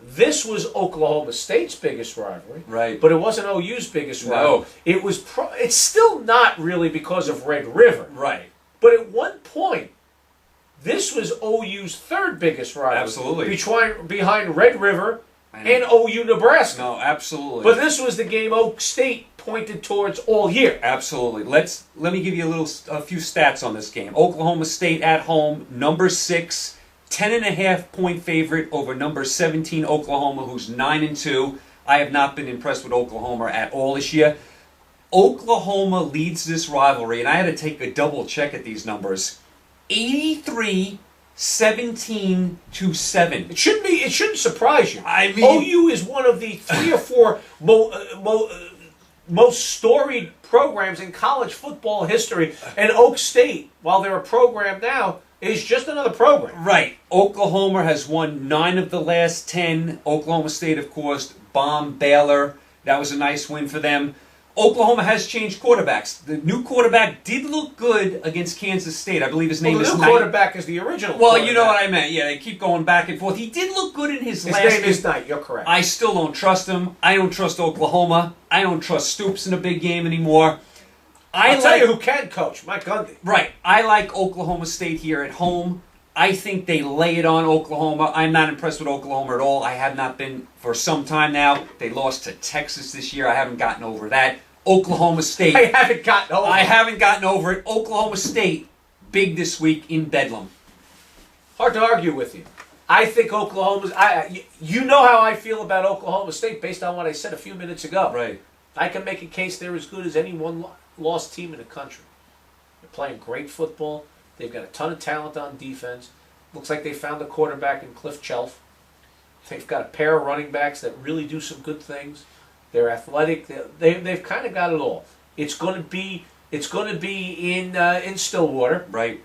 this was Oklahoma State's biggest rivalry, right? But it wasn't OU's biggest rivalry. It was. It's still not really because of Red River, right? But at one point, this was OU's third biggest rivalry, absolutely, behind Red River and OU Nebraska. No, absolutely. But this was the game Oak State pointed towards all year. Absolutely. Let me give you a few stats on this game. Oklahoma State at home, number 6. 10.5 point favorite over number 17 Oklahoma, who's 9-2. I have not been impressed with Oklahoma at all this year. Oklahoma leads this rivalry, and I had to take a double check at these numbers. 83-17-7. It shouldn't surprise you. I mean, OU is one of the 3 or 4 most storied programs in college football history, and Oak State, while they're a program now, is just another program. Right. Oklahoma has won 9 of the last 10. Oklahoma State, of course, bombed Baylor. That was a nice win for them. Oklahoma has changed quarterbacks. The new quarterback did look good against Kansas State. I believe his name is... The new quarterback is the original Well, you know what I meant. Yeah, they keep going back and forth. He did look good in his last game. His name is Knight. You're correct. I still don't trust him. I don't trust Oklahoma. I don't trust Stoops in a big game anymore. I'll tell you who can coach, Mike Gundy. Right. I like Oklahoma State here at home. I think they lay it on Oklahoma. I'm not impressed with Oklahoma at all. I have not been for some time now. They lost to Texas this year. I haven't gotten over that. Oklahoma State. I haven't gotten over it. I haven't gotten over it. Oklahoma State, big this week in Bedlam. Hard to argue with you. I think Oklahoma's. You know how I feel about Oklahoma State based on what I said a few minutes ago. Right. I can make a case they're as good as any one-loss team in the country. They're playing great football. They've got a ton of talent on defense. Looks like they found a quarterback in Cliff Chelf. They've got a pair of running backs that really do some good things. They're athletic. They've kind of got it all. It's going to be in Stillwater. Right.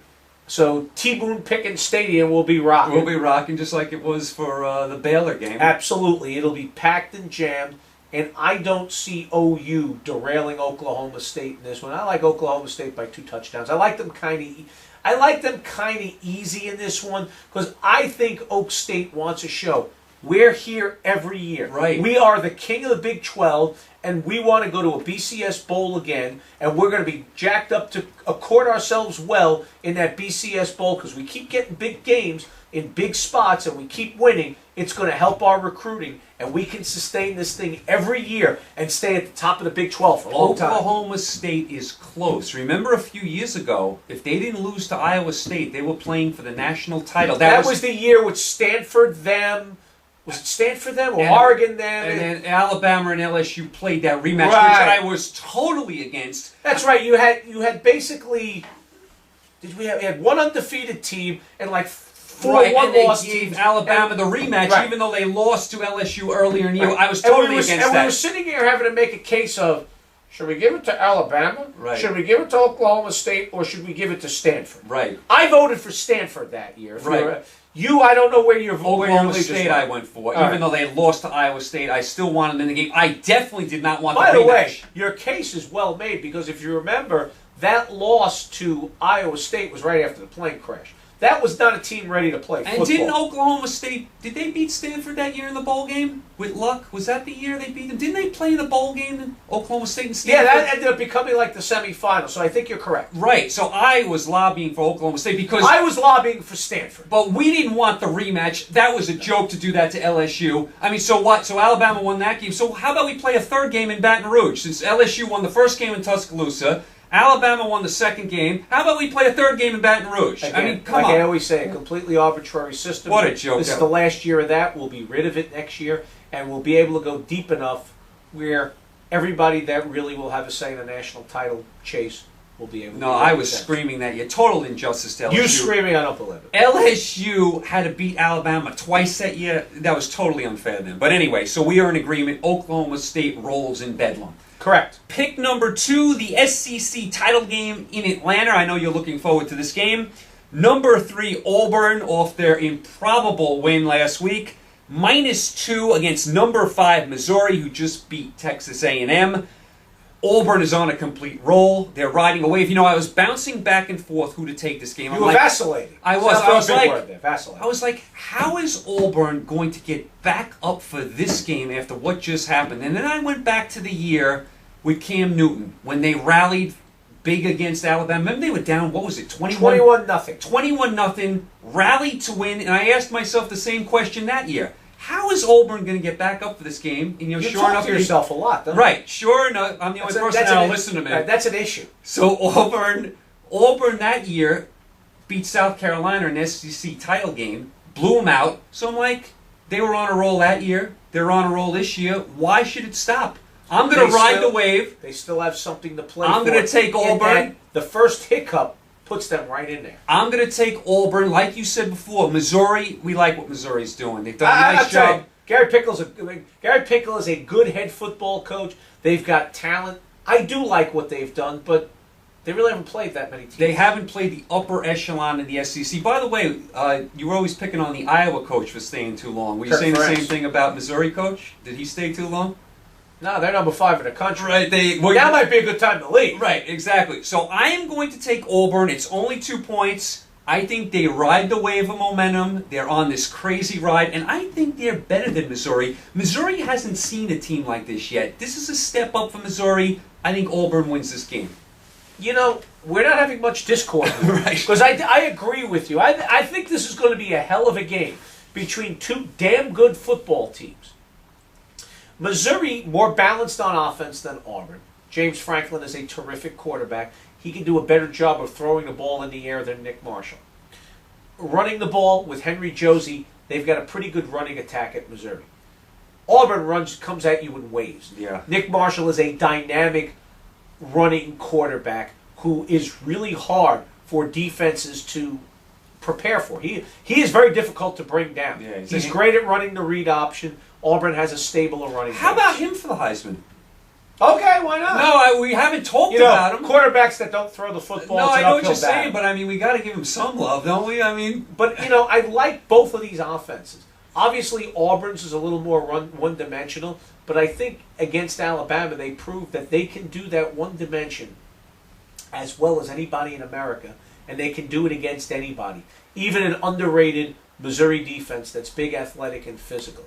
So T-Boone Pickens Stadium will be rocking. We'll be rocking just like it was for the Baylor game. Absolutely. It'll be packed and jammed. And I don't see OU derailing Oklahoma State in this one. I like Oklahoma State by 2 touchdowns. I like them kind of easy in this one because I think Oak State wants a show. We're here every year. Right. We are the king of the Big 12, and we want to go to a BCS Bowl again, and we're going to be jacked up to accord ourselves well in that BCS Bowl because we keep getting big games in big spots and we keep winning. It's going to help our recruiting, and we can sustain this thing every year and stay at the top of the Big 12 for a long time. Oklahoma State is close. Remember a few years ago, if they didn't lose to Iowa State, they were playing for the national title. That was the year with Stanford them. Was it Stanford them or Oregon them? And then Alabama and LSU played that rematch, Right. which I was totally against. That's right. You had basically. We had one undefeated team and like 4 Right, and one-loss they gave teams. Alabama the rematch, Right. even though they lost to LSU earlier in the year. Right. I was totally against and that. we were sitting here having to make a case of, should we give it to Alabama? Right. Should we give it to Oklahoma State? Or should we give it to Stanford? Right. I voted for Stanford that year. Right. I don't know where your Oklahoma State I went for. All Even though they lost to Iowa State, I still wanted them in the game. I definitely did not want By the the rematch. way, your case is well made because if you remember, that loss to Iowa State was right after the plane crash. That was not a team ready to play football. And didn't Oklahoma State, did they beat Stanford that year in the bowl game with luck? Was that the year they beat them? Didn't they play in the bowl game, Oklahoma State and Stanford? Yeah, that ended up becoming like the semifinal, so I think you're correct. Right, so I was lobbying for Oklahoma State because... I was lobbying for Stanford. But we didn't want the rematch. That was a joke to do that to LSU. I mean, so what? So Alabama won that game. So how about we play a third game in Baton Rouge? Since LSU won the first game in Tuscaloosa, Alabama won the second game. How about we play a third game in Baton Rouge? Again, I mean, come like on. I always say, a completely arbitrary system. What a joke. This is the last year of that. We'll be rid of it next year, and we'll be able to go deep enough where everybody that really will have a say in a national title chase will be able to. No, I was screaming that. You total injustice to LSU. You screaming, I don't believe it. LSU had to beat Alabama twice that year. That was totally unfair then. But anyway, so we are in agreement. Oklahoma State rolls in Bedlam. Correct. Pick number 2, the SEC title game in Atlanta. I know you're looking forward to this game. Number 3, Auburn, off their improbable win last week. -2 against number 5, Missouri, who just beat Texas A&M. Auburn is on a complete roll. They're riding a wave. You know, I was bouncing back and forth who to take this game. You were vacillating. I was. I was like, word there, vacillating. I was like, how is Auburn going to get back up for this game after what just happened? And then I went back to the year with Cam Newton when they rallied big against Alabama. Remember they were down, what was it, 21-0. 21-0, rallied to win. And I asked myself the same question that year. How is Auburn going to get back up for this game? And You sure talk enough, to yourself a lot, don't you? right? Sure enough, I'm the only person that'll listen to me. That's an issue. So Auburn that year beat South Carolina in the SEC title game, blew them out. So I'm like, they were on a roll that year. They're on a roll this year. Why should it stop? I'm going to ride the wave. They still have something to play I'm for. going to take Auburn. And the first hiccup puts them right in there. I'm going to take Auburn. Like you said before, Missouri, we like what Missouri's doing. They've done a nice job. Gary Pinkel is a good head football coach. They've got talent. I do like what they've done, but they really haven't played that many teams. They haven't played the upper echelon in the SEC. By the way, you were always picking on the Iowa coach for staying too long. Were you saying the same thing about Missouri coach? Did he stay too long? No, they're number 5 in the country. Right. That might be a good time to leave. Right, exactly. So I am going to take Auburn. It's only 2 points. I think they ride the wave of momentum. They're on this crazy ride, and I think they're better than Missouri. Missouri hasn't seen a team like this yet. This is a step up for Missouri. I think Auburn wins this game. You know, we're not having much discord here. Right. Because I agree with you. I think this is going to be a hell of a game between 2 damn good football teams. Missouri, more balanced on offense than Auburn. James Franklin is a terrific quarterback. He can do a better job of throwing the ball in the air than Nick Marshall. running the ball with Henry Josie. They've got a pretty good running attack at Missouri. Auburn comes at you in waves. Yeah. Nick Marshall is a dynamic running quarterback who is really hard for defenses to prepare for. He is very difficult to bring down. Yeah, he's great at running the read option. Auburn has a stable of running. How about him for the Heisman? Okay, why not? No, we haven't talked about him. Quarterbacks that don't throw the football. No, it's I an know what uphill you're saying, battle. but I mean, we got to give him some love, don't we? I mean, But I like both of these offenses. Obviously, Auburn's is a little more one-dimensional, but I think against Alabama they proved that they can do that one dimension as well as anybody in America, and they can do it against anybody, even an underrated Missouri defense that's big, athletic, and physical.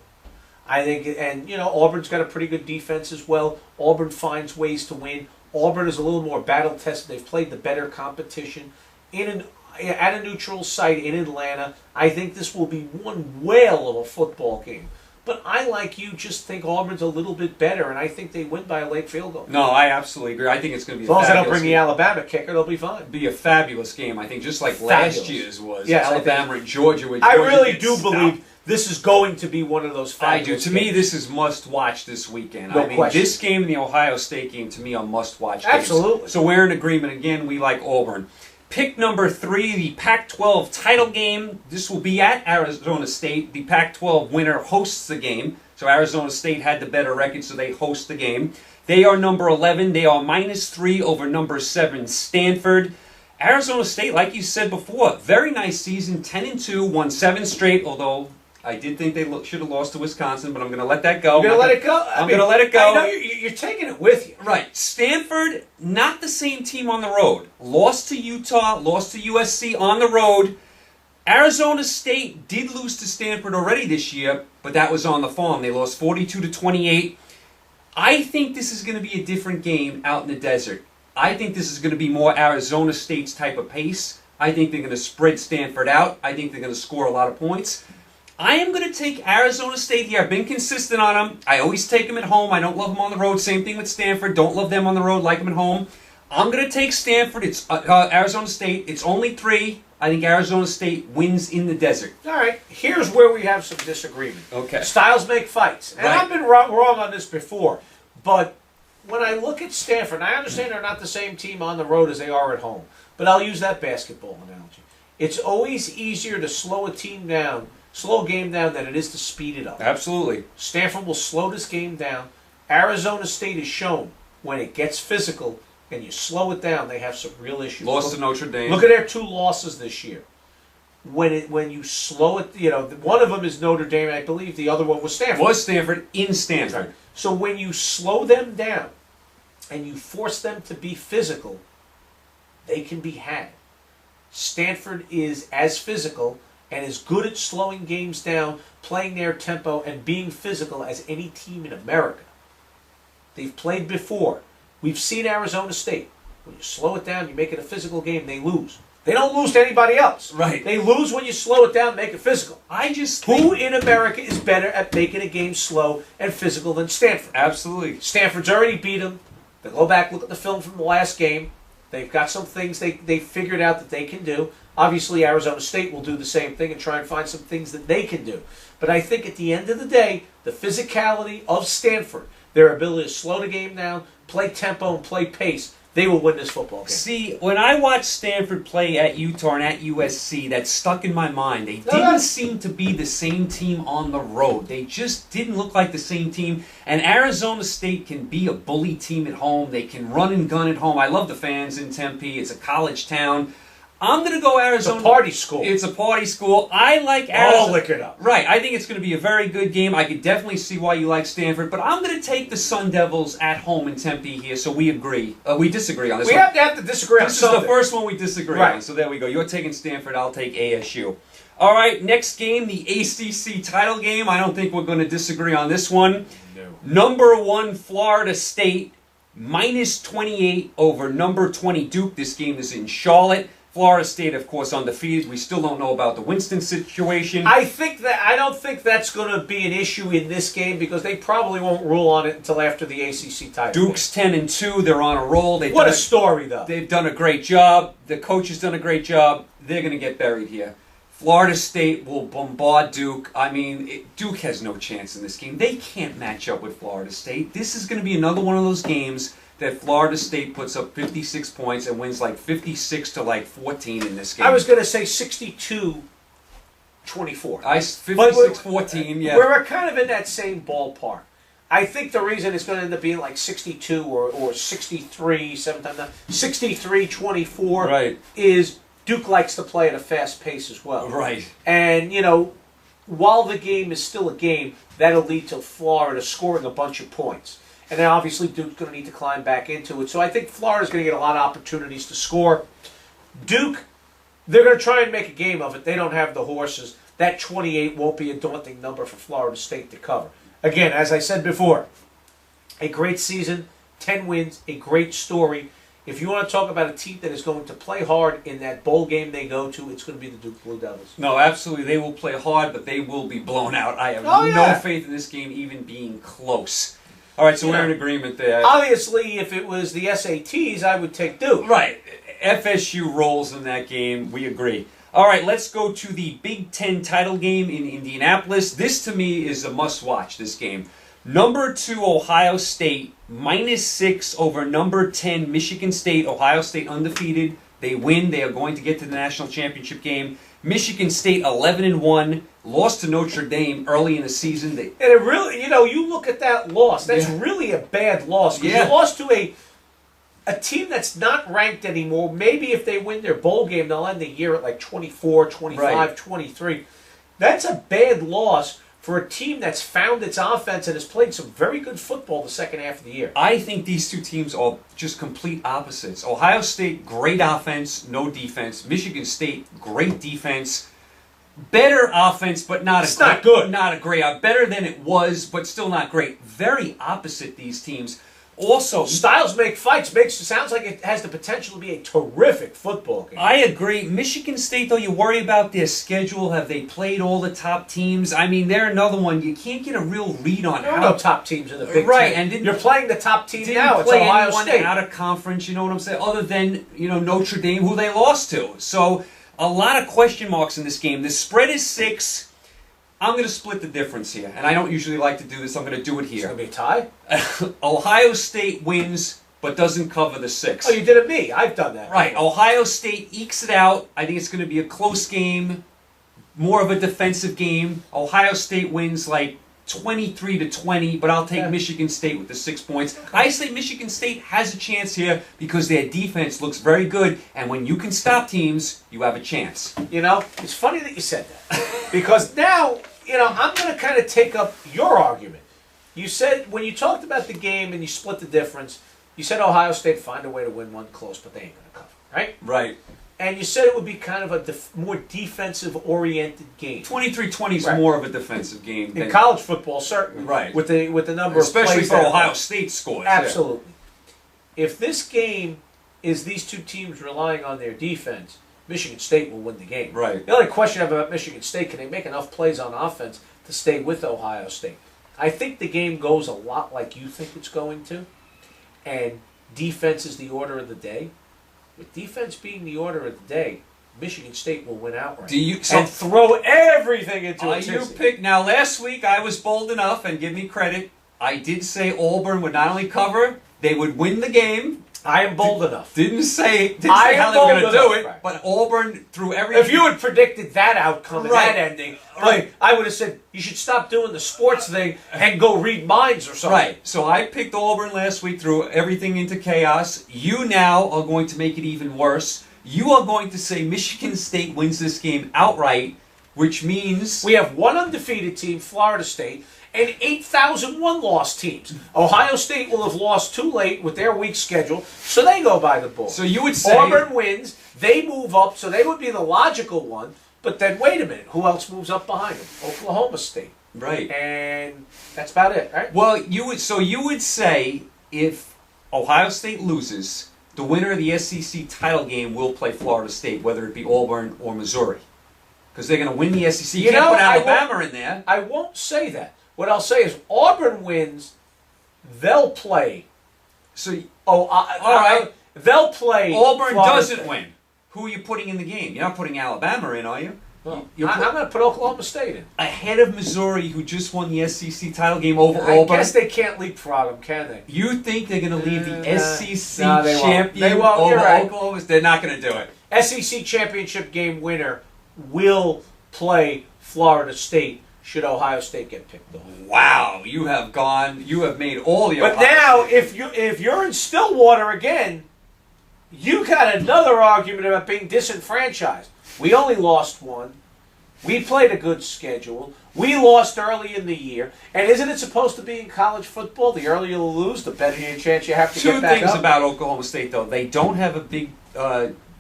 I think, and Auburn's got a pretty good defense as well. Auburn finds ways to win. Auburn is a little more battle tested. They've played the better competition at a neutral site in Atlanta. I think this will be one whale of a football game. But I, like you, just think Auburn's a little bit better, and I think they win by a late field goal. no, I absolutely agree. I think it's going to be As long as they don't fabulous bring the Alabama kicker, they'll be fine. be a fabulous game. I think just like Fabulous. last year's was. Yes, Alabama and Georgia. Where I Georgia really gets do stopped. believe this is going to be one of those I do. fabulous To me, games. this is must watch this weekend. No I mean, question. this game and the Ohio State game to me are must watch games. Absolutely. So we're in agreement again. We like Auburn. Pick number 3, the Pac-12 title game. This will be at Arizona State. The Pac-12 winner hosts the game. So Arizona State had the better record, so they host the game. They are number 11. They are -3 over number 7 Stanford. Arizona State, like you said before, very nice season, 10-2, won 7 straight, although I did think they should have lost to Wisconsin, but I'm going to let that go. You're going to let it go? I'm going to let it go. I know you're taking it with you. Right. Stanford, not the same team on the road. Lost to Utah, lost to USC on the road. Arizona State did lose to Stanford already this year, but that was on the farm. They lost 42-28. I think this is going to be a different game out in the desert. I think this is going to be more Arizona State's type of pace. I think they're going to spread Stanford out. I think they're going to score a lot of points. I am going to take Arizona State here. I've been consistent on them. I always take them at home. I don't love them on the road. Same thing with Stanford. Don't love them on the road. Like them at home. I'm going to take Stanford. It's Arizona State. It's only 3. I think Arizona State wins in the desert. All right, here's where we have some disagreement. Okay. Styles make fights. And Right. I've been wrong on this before, but when I look at Stanford, and I understand they're not the same team on the road as they are at home, but I'll use that basketball analogy. It's always easier to slow a game down than it is to speed it up. Absolutely. Stanford will slow this game down. Arizona State has shown when it gets physical and you slow it down, they have some real issues. Lost to Notre Dame. Look at their 2 losses this year. When you slow it, one of them is Notre Dame, I believe. The other one was Stanford. Was Stanford in Stanford. So when you slow them down and you force them to be physical, they can be had. Stanford is as physical and as good at slowing games down, playing their tempo, and being physical as any team in America. They've played before. We've seen Arizona State. When you slow it down, you make it a physical game, they lose. They don't lose to anybody else. Right. They lose when you slow it down, make it physical. I just Who think... in America is better at making a game slow and physical than Stanford? Absolutely. Stanford's already beat them. They go back, look at the film from the last game. They've got some things they figured out that they can do. Obviously, Arizona State will do the same thing and try and find some things that they can do. But I think at the end of the day, the physicality of Stanford, their ability to slow the game down, play tempo, and play pace, they will win this football game. See, when I watched Stanford play at Utah and at USC, that stuck in my mind. They didn't seem to be the same team on the road. They just didn't look like the same team. And Arizona State can be a bully team at home. They can run and gun at home. I love the fans in Tempe. It's a college town. I'm going to go Arizona. It's a party school. It's a party school. I like Arizona. All liquored up. Right. I think it's going to be a very good game. I could definitely see why you like Stanford, but I'm going to take the Sun Devils at home in Tempe here, so we agree. We disagree on this We one. have to disagree on This is something. the first one we disagree Right. on, so there we go. You're taking Stanford, I'll take ASU. All right, next game, the ACC title game. I don't think we're going to disagree on this one. No. Number 1, Florida State, -28 over number 20 Duke. This game is in Charlotte. Florida State, of course, undefeated. We still don't know about the Winston situation. I don't think that's going to be an issue in this game because they probably won't rule on it until after the ACC title. Duke's 10-2. They're on a roll. What a story, though. They've done a great job. The coach has done a great job. They're going to get buried here. Florida State will bombard Duke. I mean, Duke has no chance in this game. They can't match up with Florida State. This is going to be another one of those games that Florida State puts up 56 points and wins like 56 to like 14 in this game. I was going to say 62-24. 56-14, yeah. We're kind of in that same ballpark. I think the reason it's going to end up being like 62 or 63, 63-24 Right. is Duke likes to play at a fast pace as well. Right. And, while the game is still a game, that'll lead to Florida scoring a bunch of points. And then obviously Duke's going to need to climb back into it. So I think Florida's going to get a lot of opportunities to score. Duke, they're going to try and make a game of it. They don't have the horses. That 28 won't be a daunting number for Florida State to cover. Again, as I said before, a great season, 10 wins, a great story. If you want to talk about a team that is going to play hard in that bowl game they go to, it's going to be the Duke Blue Devils. No, absolutely. They will play hard, but they will be blown out. I have Oh, no yeah. faith in this game even being close. All right, so we're in agreement there. Obviously, if it was the SATs, I would take Duke. Right. FSU rolls in that game. We agree. All right, let's go to the Big Ten title game in Indianapolis. This, to me, is a must-watch, this game. Number 2, Ohio State, -6 over number 10, Michigan State. Ohio State undefeated. They win. They are going to get to the national championship game. Michigan State, 11-1, lost to Notre Dame early in the season. And it really, you look at that loss, that's Yeah. really a bad loss. Because Yeah. you lost to a team that's not ranked anymore. Maybe if they win their bowl game, they'll end the year at like 24, 25, Right. 23. That's a bad loss for a team that's found its offense and has played some very good football the second half of the year. I think these two teams are just complete opposites. Ohio State, great offense, no defense. Michigan State, great defense. Better offense, but not It's not good. Not a great. Better than it was, but still not great. Very opposite, these teams. Also, Styles make fights. Sounds like it has the potential to be a terrific football game. I agree. Michigan State, though, you worry about their schedule. Have they played all the top teams? I mean, they're another one. You can't get a real read on There are how. no top teams in the Big Right, Ten. and didn't- you're playing the top team Didn't now. It's play Ohio anyone State. out of conference, you know what I'm saying? Other than, Notre Dame, who they lost to. So, a lot of question marks in this game. The spread is 6. I'm going to split the difference here. And I don't usually like to do this. I'm going to do it It's here. going to be a tie? Ohio State wins, but doesn't cover the 6. Oh, you did it me. I've done that. Right. Ohio State ekes it out. I think it's going to be a close game, more of a defensive game. Ohio State wins like 23-20, but I'll take Yeah. Michigan State with the 6 points. I say Michigan State has a chance here because their defense looks very good, and when you can stop teams, you have a chance. It's funny that you said that. Because now, I'm going to kind of take up your argument. You said, when you talked about the game and you split the difference, you said Ohio State find a way to win one close, but they ain't going to cover, right? Right. And you said it would be kind of a more defensive-oriented game. 23-20 is Right. more of a defensive game In than college football, certainly. Right. With the number especially of plays for that- Ohio State scores. yeah. Absolutely. If this game is these two teams relying on their defense, Michigan State will win the game. Right. The only question I have about Michigan State, can they make enough plays on offense to stay with Ohio State? I think the game goes a lot like you think it's going to, and defense is the order of the day. With defense being the order of the day, Michigan State will win outright. And throw everything into it. You picked. Now, last week I was bold enough, and give me credit, I did say Auburn would not only cover, they would win the game. I am bold enough. Didn't say I how am they were going bold to do enough, it, right. but Auburn threw everything. If you had predicted that outcome and Right. that ending, Right. I would have said you should stop doing the sports thing and go read minds or something. Right. So I picked Auburn last week, threw everything into chaos. You now are going to make it even worse. You are going to say Michigan State wins this game outright, which means We have one undefeated team, Florida State, and 8,000 one-loss teams. Ohio State will have lost too late with their weak schedule, so they go by the book. So you would say Auburn wins, they move up, so they would be the logical one. But then wait a minute, who else moves up behind them? Oklahoma State. right. And that's about it, right? Well, you would say if Ohio State loses, the winner of the SEC title game will play Florida State, whether it be Auburn or Missouri, because they're going to win the SEC. You can't put Alabama in there. I won't say that. What I'll say is Auburn wins, they'll play. So All right. They'll play. Auburn Florida doesn't State. win. Who are you putting in the game? You're not putting Alabama in, are you? Well, You're I'm going to put Oklahoma State in. ahead of Missouri, who just won the SEC title game over I Auburn. guess they can't leapfrog them, can they? You think they're going to leave the SEC no, they won't. champion They won't. over You're right. Oklahoma? They're not going to do it. SEC championship game winner will play Florida State should Ohio State get picked off. Wow, you have made all the. But now, if you're in Stillwater again, you got another argument about being disenfranchised. We only lost one. We played a good schedule. We lost early in the year. And isn't it supposed to be in college football? The earlier you lose, the better chance you have to get back up. Two things about Oklahoma State, though. They don't have a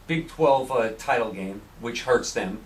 Big 12 title game, which hurts them.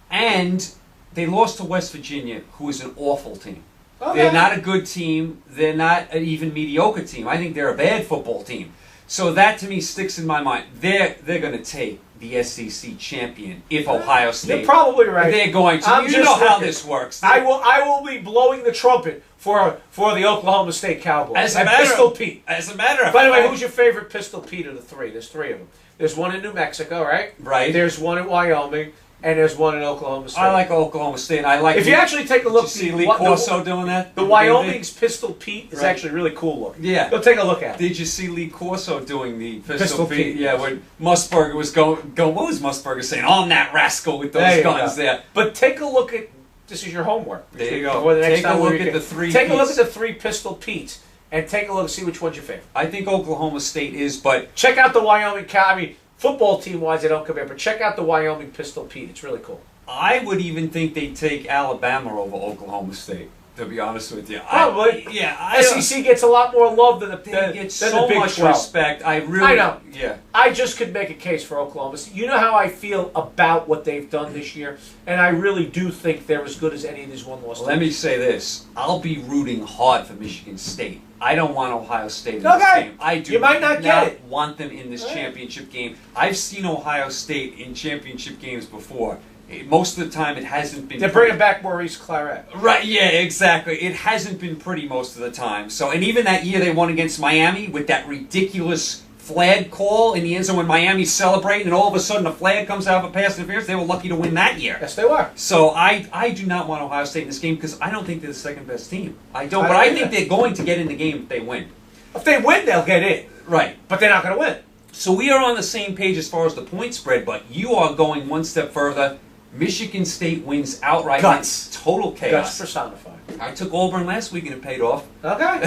And they lost to West Virginia, who is an awful team. Okay. They're not a good team. They're not an even mediocre team. I think they're a bad football team. So that, to me, sticks in my mind. They're going to take the SEC champion if Ohio State. You're probably right. They're going to. I'm You just know how looking. this works. I will be blowing the trumpet for the Oklahoma State Cowboys. As a And matter Pistol of- Pete. As a matter of By the way, fact- who's your favorite Pistol Pete of the three? There's three of them. There's one in New Mexico, right? Right. There's one in Wyoming, and there's one in Oklahoma State. I like Oklahoma State. I like. If you actually take a look, Did you see Lee what- Corso doing that? the Wyoming's Pistol Pete is Right. actually really cool looking. Yeah. Go take a look at it. Did you see Lee Corso doing the Pistol Pete, Yeah, yes. when Musburger was going. What was Musburger saying? I'm that rascal with those There you guns go. there. But take a look at. This is your homework. There you go. Before the next Take a time look we at get- the three Take a look Petes. at the three Pistol Petes, and take a look and see which one's your favorite. I think Oklahoma State is, but Check out the Wyoming I mean, football team wise, they don't compare, but check out the Wyoming Pistol Pete. It's really cool. I would even think they'd take Alabama over Oklahoma State. To be honest with you, Probably. I SEC gets a lot more love than the They than get the so Big much 12. respect. I really. I know. Yeah. I just could make a case for Oklahoma. You know how I feel about what they've done this year, and I really do think they're as good as any of these one-loss teams. Let me say this: I'll be rooting hard for Michigan State. I don't want Ohio State in Okay. this game. I do You might not get it. want them in this Right. championship game. I've seen Ohio State in championship games before. Most of the time, it hasn't been. They're bringing back Maurice Claret. Right, yeah, exactly. It hasn't been pretty most of the time. So, and even that year they won against Miami with that ridiculous flag call in the end zone when Miami's celebrating, and all of a sudden a flag comes out for pass interference. They were lucky to win that year. Yes, they were. So I do not want Ohio State in this game because I don't think they're the second best team. I don't, I but don't I either. think they're going to get in the game if they win. If they win, they'll get in. Right. But they're not going to win. So we are on the same page as far as the point spread, but you are going one step further. Michigan State wins outright. Guts. It's total Guts chaos. personified. I took Auburn last week and it paid off. Okay.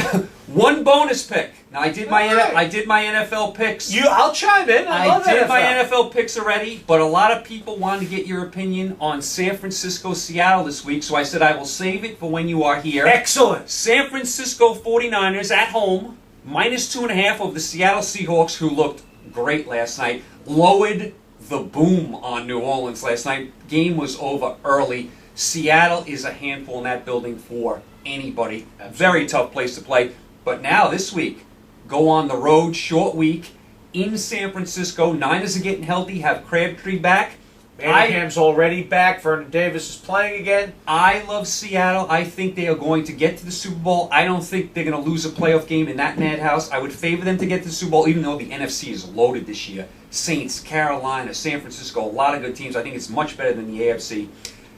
One bonus pick. Now I did my All right. I did my NFL picks. I'll chime in. I love did NFL. my NFL picks already, but a lot of people wanted to get your opinion on San Francisco, Seattle this week, so I said I will save it for when you are here. Excellent. San Francisco 49ers at home, -2.5 of the Seattle Seahawks, who looked great last night, lowered the boom on New Orleans last night. Game was over early. Seattle is a handful in that building for anybody. A very tough place to play. But now, this week, go on the road, short week, in San Francisco. Niners are getting healthy, have Crabtree back. Manningham's already back. Vernon Davis is playing again. I love Seattle. I think they are going to get to the Super Bowl. I don't think they're going to lose a playoff game in that madhouse. I would favor them to get to the Super Bowl, even though the NFC is loaded this year. Saints, Carolina, San Francisco, a lot of good teams. I think it's much better than the AFC.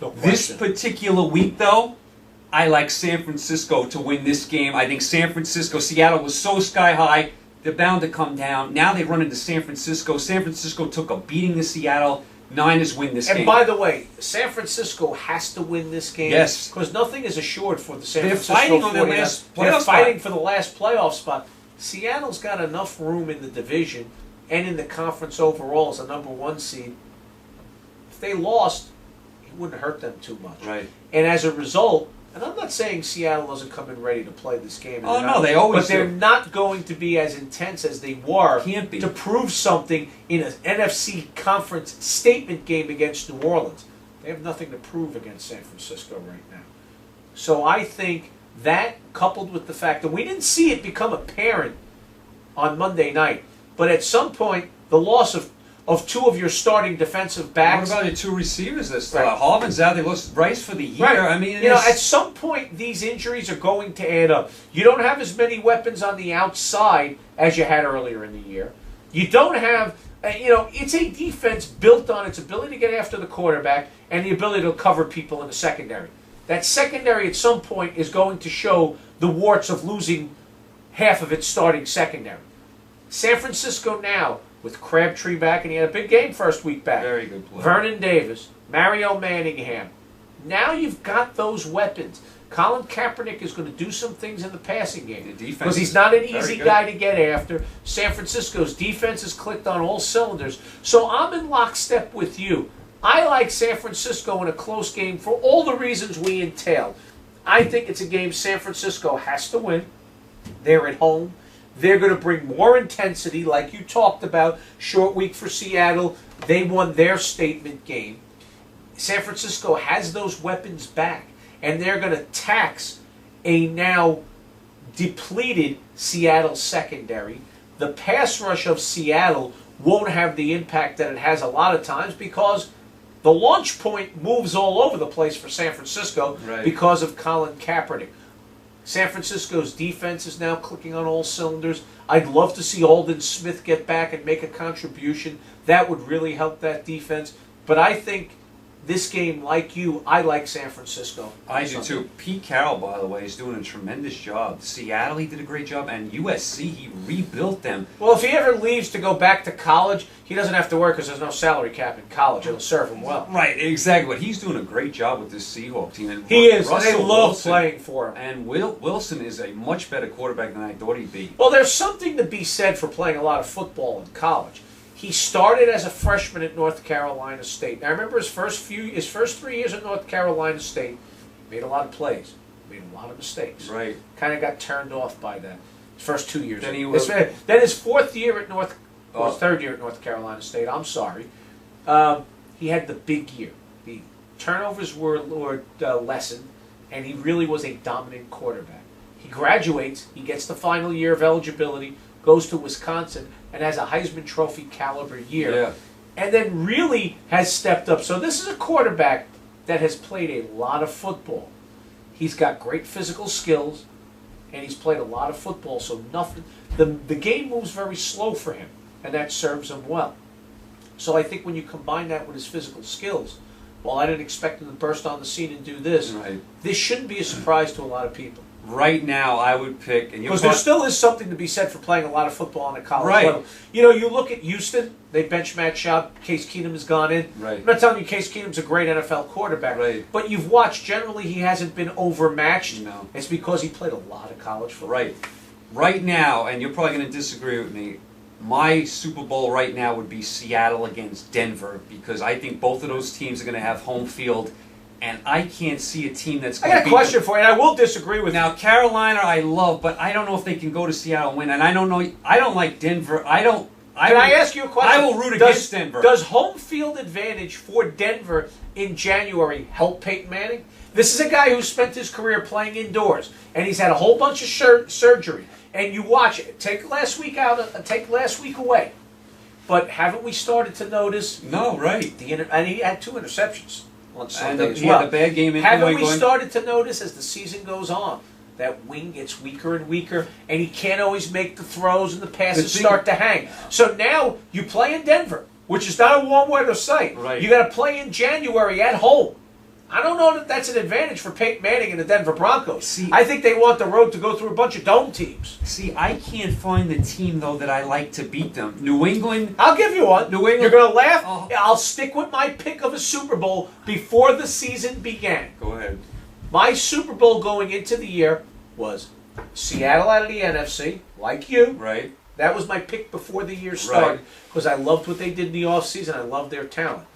No This question. particular week, though, I like San Francisco to win this game. I think Seattle was so sky high, they're bound to come down. Now they run into San Francisco. San Francisco took a beating to Seattle. Niners win this game. And by the way, San Francisco has to win this game. Yes. Because nothing is assured for the San They're Francisco fighting on their 49ers. last They're playoff fighting spot. for the last playoff spot. Seattle's got enough room in the division and in the conference overall as a number one seed. If they lost, it wouldn't hurt them too much. Right. And as a result, and I'm not saying Seattle doesn't come in ready to play this game. Oh, no, they always But they're do. not going to be as intense as they were Can't be. to prove something in an NFC conference statement game against New Orleans. They have nothing to prove against San Francisco right now. So I think that, coupled with the fact that we didn't see it become apparent on Monday night, but at some point, the loss of two of your starting defensive backs. What about your two receivers? This Right. Harvin's out. They lost Rice for the year. Right. I mean, you know, it's- at some point, these injuries are going to add up. You don't have as many weapons on the outside as you had earlier in the year. You don't have, it's a defense built on its ability to get after the quarterback and the ability to cover people in the secondary. That secondary at some point is going to show the warts of losing half of its starting secondary. San Francisco now, with Crabtree back, and he had a big game first week back. Very good play. Vernon Davis, Mario Manningham. Now you've got those weapons. Colin Kaepernick is going to do some things in the passing game because he's not an easy guy to get after. San Francisco's defense has clicked on all cylinders. So I'm in lockstep with you. I like San Francisco in a close game for all the reasons we entailed. I think it's a game San Francisco has to win. They're at home. They're going to bring more intensity, like you talked about. Short week for Seattle. They won their statement game. San Francisco has those weapons back, and they're going to tax a now depleted Seattle secondary. The pass rush of Seattle won't have the impact that it has a lot of times because the launch point moves all over the place for San Francisco because of Colin Kaepernick. San Francisco's defense is now clicking on all cylinders. I'd love to see Aldon Smith get back and make a contribution. That would really help that defense. But I think this game, like you, I like San Francisco. I do too. Pete Carroll, by the way, is doing a tremendous job. Seattle, he did a great job, and USC, he rebuilt them. Well, if he ever leaves to go back to college, he doesn't have to work because there's no salary cap in college. It'll serve him well. Right, exactly. But he's doing a great job with this Seahawks team. And he is, and they Russell love Wilson, playing for him. And Wilson is a much better quarterback than I thought he'd be. Well, there's something to be said for playing a lot of football in college. He started as a freshman at North Carolina State. Now, I remember his first 3 years at North Carolina State, made a lot of plays, made a lot of mistakes. Right. Kind of got turned off by that. His first 2 years. Then his fourth year at his third year at North Carolina State. I'm sorry. He had the big year. The turnovers were lessened, and he really was a dominant quarterback. He graduates. He gets the final year of eligibility, goes to Wisconsin, and has a Heisman Trophy caliber year. Yeah. And then really has stepped up. So this is a quarterback that has played a lot of football. He's got great physical skills, and he's played a lot of football. So the game moves very slow for him, and that serves him well. So I think when you combine that with his physical skills, while I didn't expect him to burst on the scene and do this, this shouldn't be a surprise to a lot of people. Right now, I would pick... Because there still is something to be said for playing a lot of football on a college level. You look at Houston, they bench Matt Schaub, Case Keenum has gone in. Right. I'm not telling you Case Keenum's a great NFL quarterback, but you've watched, generally he hasn't been overmatched. No. It's because he played a lot of college football. Right. Right now, and you're probably going to disagree with me, my Super Bowl right now would be Seattle against Denver, because I think both of those teams are going to have home field. And I can't see a team that's going to I got a question for you, and I will disagree with you. Now, Carolina I love, but I don't know if they can go to Seattle and win. And I don't know. I don't like Denver. Can I ask you a question? I will root against Denver. Does home field advantage for Denver in January help Peyton Manning? This is a guy who spent his career playing indoors, and he's had a whole bunch of surgery. And you watch it. Take last week away. But haven't we started to notice? No, right. And he had 2 interceptions on Sunday as well. well. He had a bad game in Haven't we started to notice as the season goes on that wing gets weaker and weaker, and he can't always make the throws and the passes start to hang? So now you play in Denver, which is not a warm weather site. Right. You got to play in January at home. I don't know that that's an advantage for Peyton Manning and the Denver Broncos. I think they want the road to go through a bunch of dome teams. See, I can't find the team, though, that I like to beat them. New England. I'll give you one. New England. You're going to laugh? Oh. I'll stick with my pick of a Super Bowl before the season began. Go ahead. My Super Bowl going into the year was Seattle out of the NFC, like you. Right. That was my pick before the year started because I loved what they did in the offseason. I loved their talent.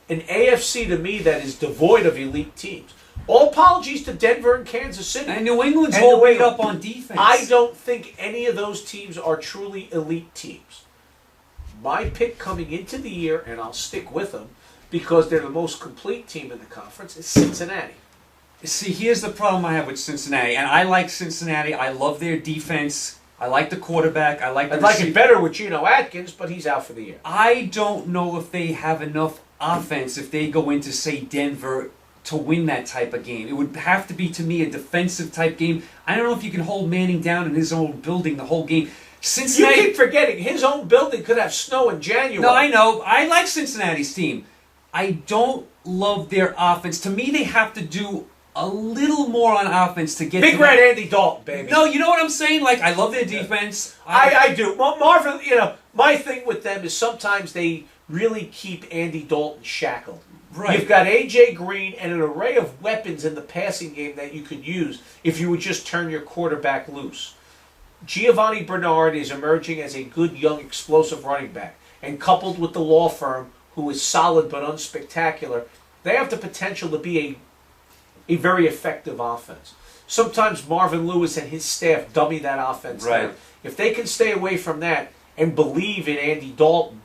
An AFC to me that is devoid of elite teams. All apologies to Denver and Kansas City. And New England's all made up on defense. I don't think any of those teams are truly elite teams. My pick coming into the year, and I'll stick with them, because they're the most complete team in the conference, is Cincinnati. See, here's the problem I have with Cincinnati, and I like Cincinnati. I love their defense. I like the quarterback. I'd like it better with Geno Atkins, but he's out for the year. I don't know if they have enough offense if they go into, say, Denver to win that type of game. It would have to be, to me, a defensive type game. I don't know if you can hold Manning down in his own building the whole game. Cincinnati. You keep forgetting his own building could have snow in January. No, I know. I like Cincinnati's team. I don't love their offense. To me, they have to do a little more on offense to get Big to Red Andy Dalton, baby. No, you know what I'm saying? Like, I love their defense. I do. Marvin, my thing with them is sometimes they really keep Andy Dalton shackled. Right. You've got A.J. Green and an array of weapons in the passing game that you could use if you would just turn your quarterback loose. Giovanni Bernard is emerging as a good, young, explosive running back. And coupled with the law firm, who is solid but unspectacular, they have the potential to be a very effective offense. Sometimes Marvin Lewis and his staff dummy that offense down. If they can stay away from that and believe in Andy Dalton,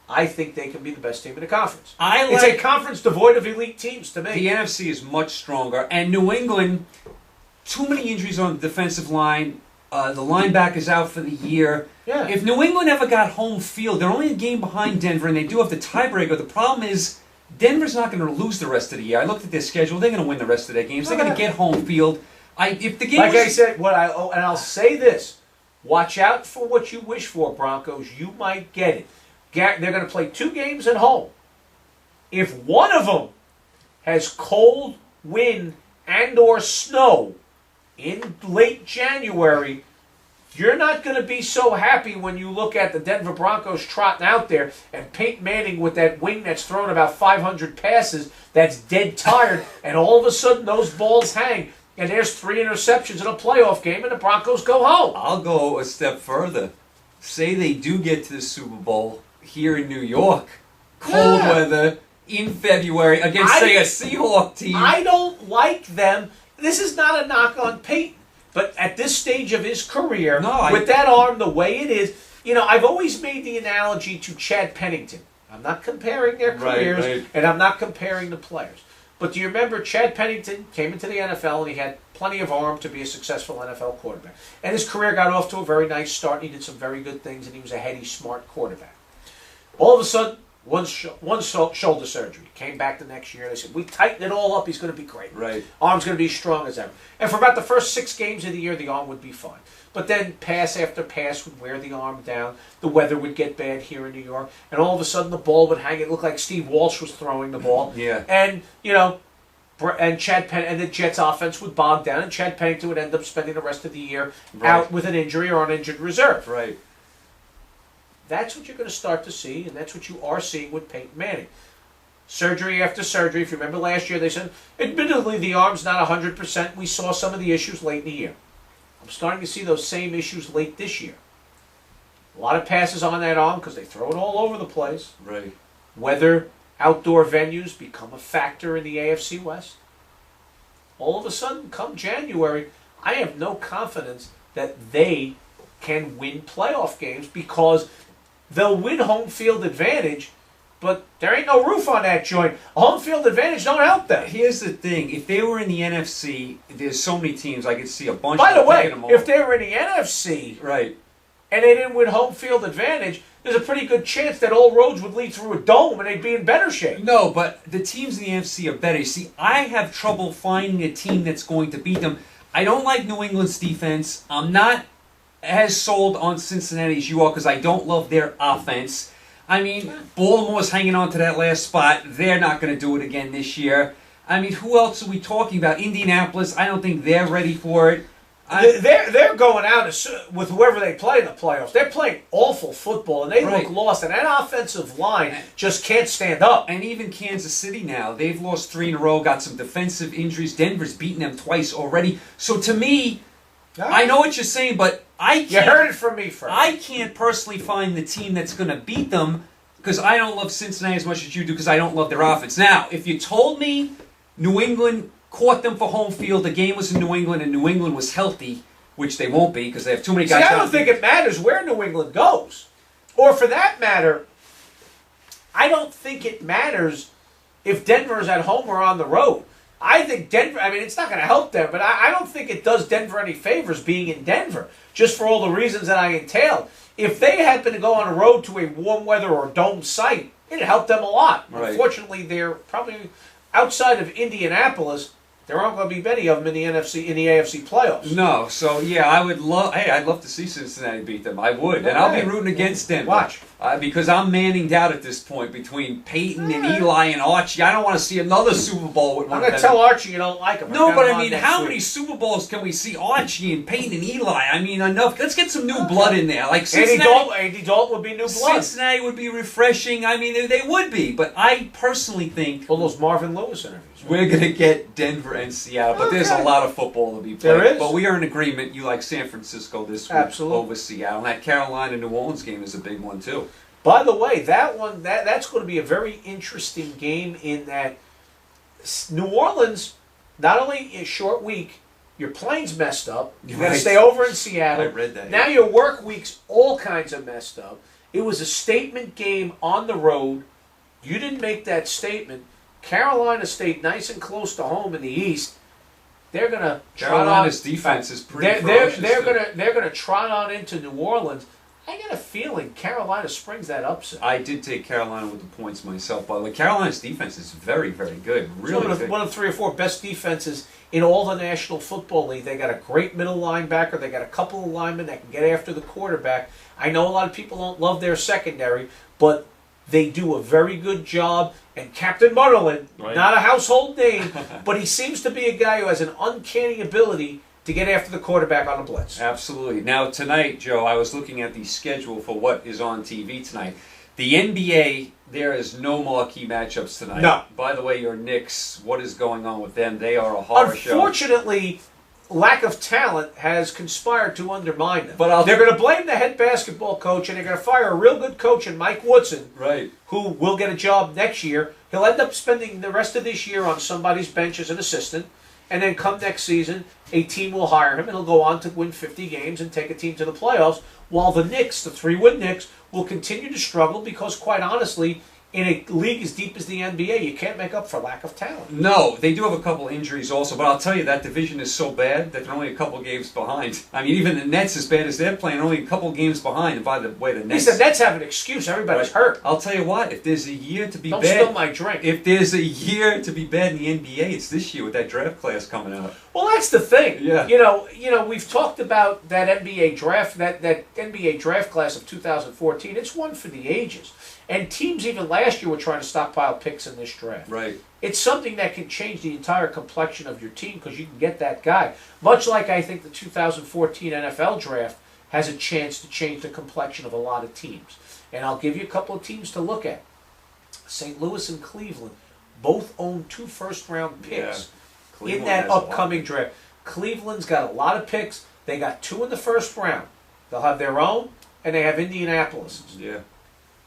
I think they can be the best team in the conference. It's a conference devoid of elite teams to me. The NFC is much stronger. And New England, too many injuries on the defensive line. The linebacker's out for the year. Yeah. If New England ever got home field, they're only a game behind Denver, and they do have the tiebreaker. The problem is Denver's not going to lose the rest of the year. I looked at their schedule; they're going to win the rest of their games. They're going to get home field. If the game I said, and I'll say this: watch out for what you wish for, Broncos. You might get it. They're going to play 2 games at home. If one of them has cold, wind, and/or snow in late January, you're not going to be so happy when you look at the Denver Broncos trotting out there and Peyton Manning with that wing that's thrown about 500 passes that's dead tired, and all of a sudden those balls hang, and there's 3 interceptions in a playoff game, and the Broncos go home. I'll go a step further. Say they do get to the Super Bowl here in New York. Cold weather in February against, say, a Seahawk team. I don't like them. This is not a knock on Peyton, but at this stage of his career, with that arm the way it is, I've always made the analogy to Chad Pennington. I'm not comparing their careers, and I'm not comparing the players. But do you remember Chad Pennington came into the NFL and he had plenty of arm to be a successful NFL quarterback. And his career got off to a very nice start. He did some very good things, and he was a heady, smart quarterback. All of a sudden, one shoulder surgery. Came back the next year. They said, we tightened it all up. He's going to be great. Arm's going to be strong as ever. And for about the first 6 games of the year, the arm would be fine. But then pass after pass would wear the arm down. The weather would get bad here in New York. And all of a sudden, the ball would hang. It looked like Steve Walsh was throwing the ball. And, and the Jets' offense would bog down. And Chad Pennington would end up spending the rest of the year out with an injury or on injured reserve. That's what you're going to start to see, and that's what you are seeing with Peyton Manning. Surgery after surgery. If you remember last year, they said, admittedly, the arm's not 100%. We saw some of the issues late in the year. I'm starting to see those same issues late this year. A lot of passes on that arm because they throw it all over the place. Whether outdoor venues become a factor in the AFC West. All of a sudden, come January, I have no confidence that they can win playoff games because they'll win home field advantage, but there ain't no roof on that joint. A home field advantage don't help them. Here's the thing. If they were in the NFC, there's so many teams I could see a bunch By of them. By the way, if they were in the NFC and they didn't win home field advantage, there's a pretty good chance that all roads would lead through a dome and they'd be in better shape. No, but the teams in the NFC are better. You see, I have trouble finding a team that's going to beat them. I don't like New England's defense. I'm not as sold on Cincinnati as you are because I don't love their offense. I mean, Baltimore's hanging on to that last spot. They're not going to do it again this year. I mean, who else are we talking about? Indianapolis, I don't think they're ready for it. They're going out with whoever they play in the playoffs. They're playing awful football, and they look lost. And that offensive line just can't stand up. And even Kansas City now, they've lost 3 in a row, got some defensive injuries. Denver's beaten them twice already. So to me, I know what you're saying, but you heard it from me first. I can't personally find the team that's going to beat them because I don't love Cincinnati as much as you do because I don't love their offense. Now, if you told me New England caught them for home field, the game was in New England, and New England was healthy, which they won't be because they have too many guys. I don't think it matters where New England goes. Or for that matter, I don't think it matters if Denver's at home or on the road. I think Denver, it's not going to help them, but I don't think it does Denver any favors being in Denver, just for all the reasons that I entailed. If they happen to go on a road to a warm weather or dome site, it'd help them a lot. Unfortunately, they're probably outside of Indianapolis. There aren't going to be many of them in the AFC playoffs. No, so yeah, I'd love to see Cincinnati beat them. I would, and I'll be rooting against Denver. Watch. Because I'm manning out at this point between Peyton and Eli and Archie. I don't want to see another Super Bowl with one I'm of going them. to tell Archie you don't like him. No, but I mean, how many Super Bowls can we see Archie and Peyton and Eli? I mean, enough. Let's get some new blood in there. Like Andy Dalton would be new blood. Cincinnati would be refreshing. I mean, they would be. But I personally think all those Marvin Lewis interviews. We're going to get Denver and Seattle. But there's a lot of football to be played. There is. But we are in agreement. You like San Francisco this week over Seattle. And that Carolina-New Orleans game is a big one, too. By the way, that's going to be a very interesting game in that New Orleans, not only a short week, your plane's messed up. You've got to stay over in Seattle. I read that. Now your work week's all kinds of messed up. It was a statement game on the road. You didn't make that statement. Carolina stayed nice and close to home in the East. They're going to Carolina's defense is pretty ferocious. They're going to trot on into New Orleans. I got a feeling Carolina springs that upset. I did take Carolina with the points myself, by the way. Carolina's defense is very, very good. Really it's one of 3 or 4 best defenses in all the National Football League. They got a great middle linebacker. They got a couple of linemen that can get after the quarterback. I know a lot of people don't love their secondary, but they do a very good job. And Captain Mutterland, not a household name, but he seems to be a guy who has an uncanny ability to get after the quarterback on a blitz. Absolutely. Now, tonight, Joe, I was looking at the schedule for what is on TV tonight. The NBA, there is no marquee matchups tonight. No. By the way, your Knicks, what is going on with them? They are a horror show. Unfortunately, lack of talent has conspired to undermine them. But they're going to blame the head basketball coach, and they're going to fire a real good coach in Mike Woodson, who will get a job next year. He'll end up spending the rest of this year on somebody's bench as an assistant. And then come next season, a team will hire him, and he'll go on to win 50 games and take a team to the playoffs, while the Knicks, the 3-win Knicks, will continue to struggle because, quite honestly, in a league as deep as the NBA, you can't make up for lack of talent. No, they do have a couple injuries also, but I'll tell you, that division is so bad that they're only a couple games behind. I mean, even the Nets, as bad as they're playing, only a couple games behind. And by the way, the Nets... At least the Nets have an excuse. Everybody's hurt. I'll tell you what, if there's a year to be Don't bad... spill my drink. If there's a year to be bad in the NBA, it's this year with that draft class coming out. Well, that's the thing. Yeah. You know, we've talked about that NBA draft, that NBA draft class of 2014. It's one for the ages. And teams even last year were trying to stockpile picks in this draft. Right. It's something that can change the entire complexion of your team because you can get that guy. Much like I think the 2014 NFL draft has a chance to change the complexion of a lot of teams. And I'll give you a couple of teams to look at. St. Louis and Cleveland both own 2 first-round picks in that upcoming draft. Cleveland's got a lot of picks. They got 2 in the first round. They'll have their own, and they have Indianapolis's. Yeah.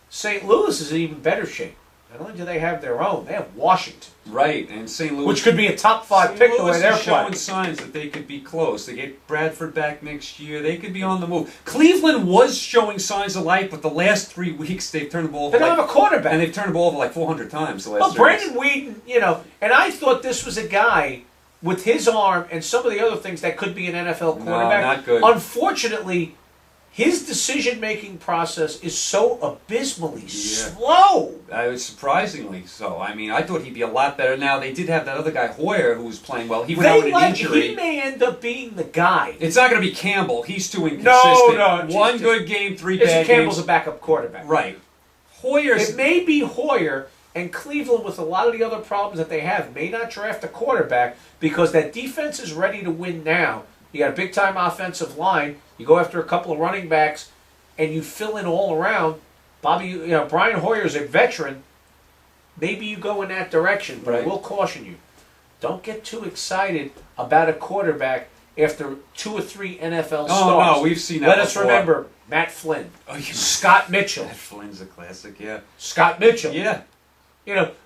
St. Louis is in even better shape. Not only do they have their own, they have Washington. Right, and St. Louis... Which could be a top 5 pick the way they're showing signs that they could be close. They get Bradford back next year. They could be on the move. Cleveland was showing signs of life, but the last 3 weeks they've turned the ball over. They don't have a quarterback. And they've turned the ball over like 400 times the last 3 weeks. Brandon Weeden, and I thought this was a guy with his arm and some of the other things that could be an NFL quarterback. No, not good. Unfortunately, his decision-making process is so abysmally slow. Surprisingly so. I mean, I thought he'd be a lot better. Now, they did have that other guy, Hoyer, who was playing well. He went out with an injury. He may end up being the guy. It's not going to be Campbell. He's too inconsistent. No. One good game, 3 bad games. Campbell's a backup quarterback. Right. Hoyer's... It may be Hoyer, and Cleveland, with a lot of the other problems that they have, may not draft a quarterback because that defense is ready to win now. You got a big-time offensive line. You go after a couple of running backs, and you fill in all around. Brian Hoyer's a veteran. Maybe you go in that direction, but I will caution you. Don't get too excited about a quarterback after 2 or 3 NFL starts. Oh, no, we've seen that Let us before. remember Matt Flynn, Scott Mitchell. Matt Flynn's a classic, yeah. Scott Mitchell. Yeah.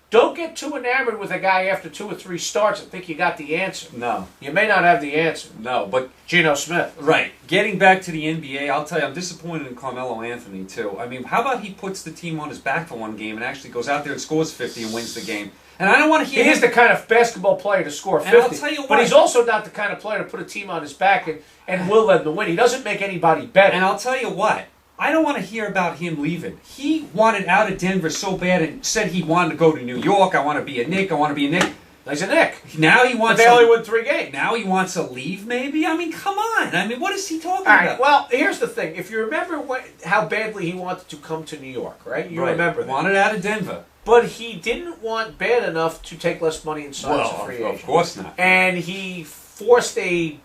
Don't get too enamored with a guy after 2 or 3 starts and think you got the answer. No. You may not have the answer. No, but... Geno Smith. Right. Getting back to the NBA, I'll tell you, I'm disappointed in Carmelo Anthony, too. I mean, how about he puts the team on his back for one game and actually goes out there and scores 50 and wins the game? And I don't want to hear... He is the kind of basketball player to score 50. And I'll tell you what, but he's also not the kind of player to put a team on his back and will them to win. He doesn't make anybody better. And I'll tell you what, I don't want to hear about him leaving. He wanted out of Denver so bad and said he wanted to go to New York. I want to be a Knick. I want to be a Knick. He's a Nick. Now he But wants. they only won 3 games. Now he wants to leave. Maybe. I mean, come on. I mean, what is he talking All right. about? Well, here's the thing. If you remember how badly he wanted to come to New York, right? You remember that. Wanted out of Denver. But he didn't want bad enough to take less money and sign as a free agent. Of course not. And he forced a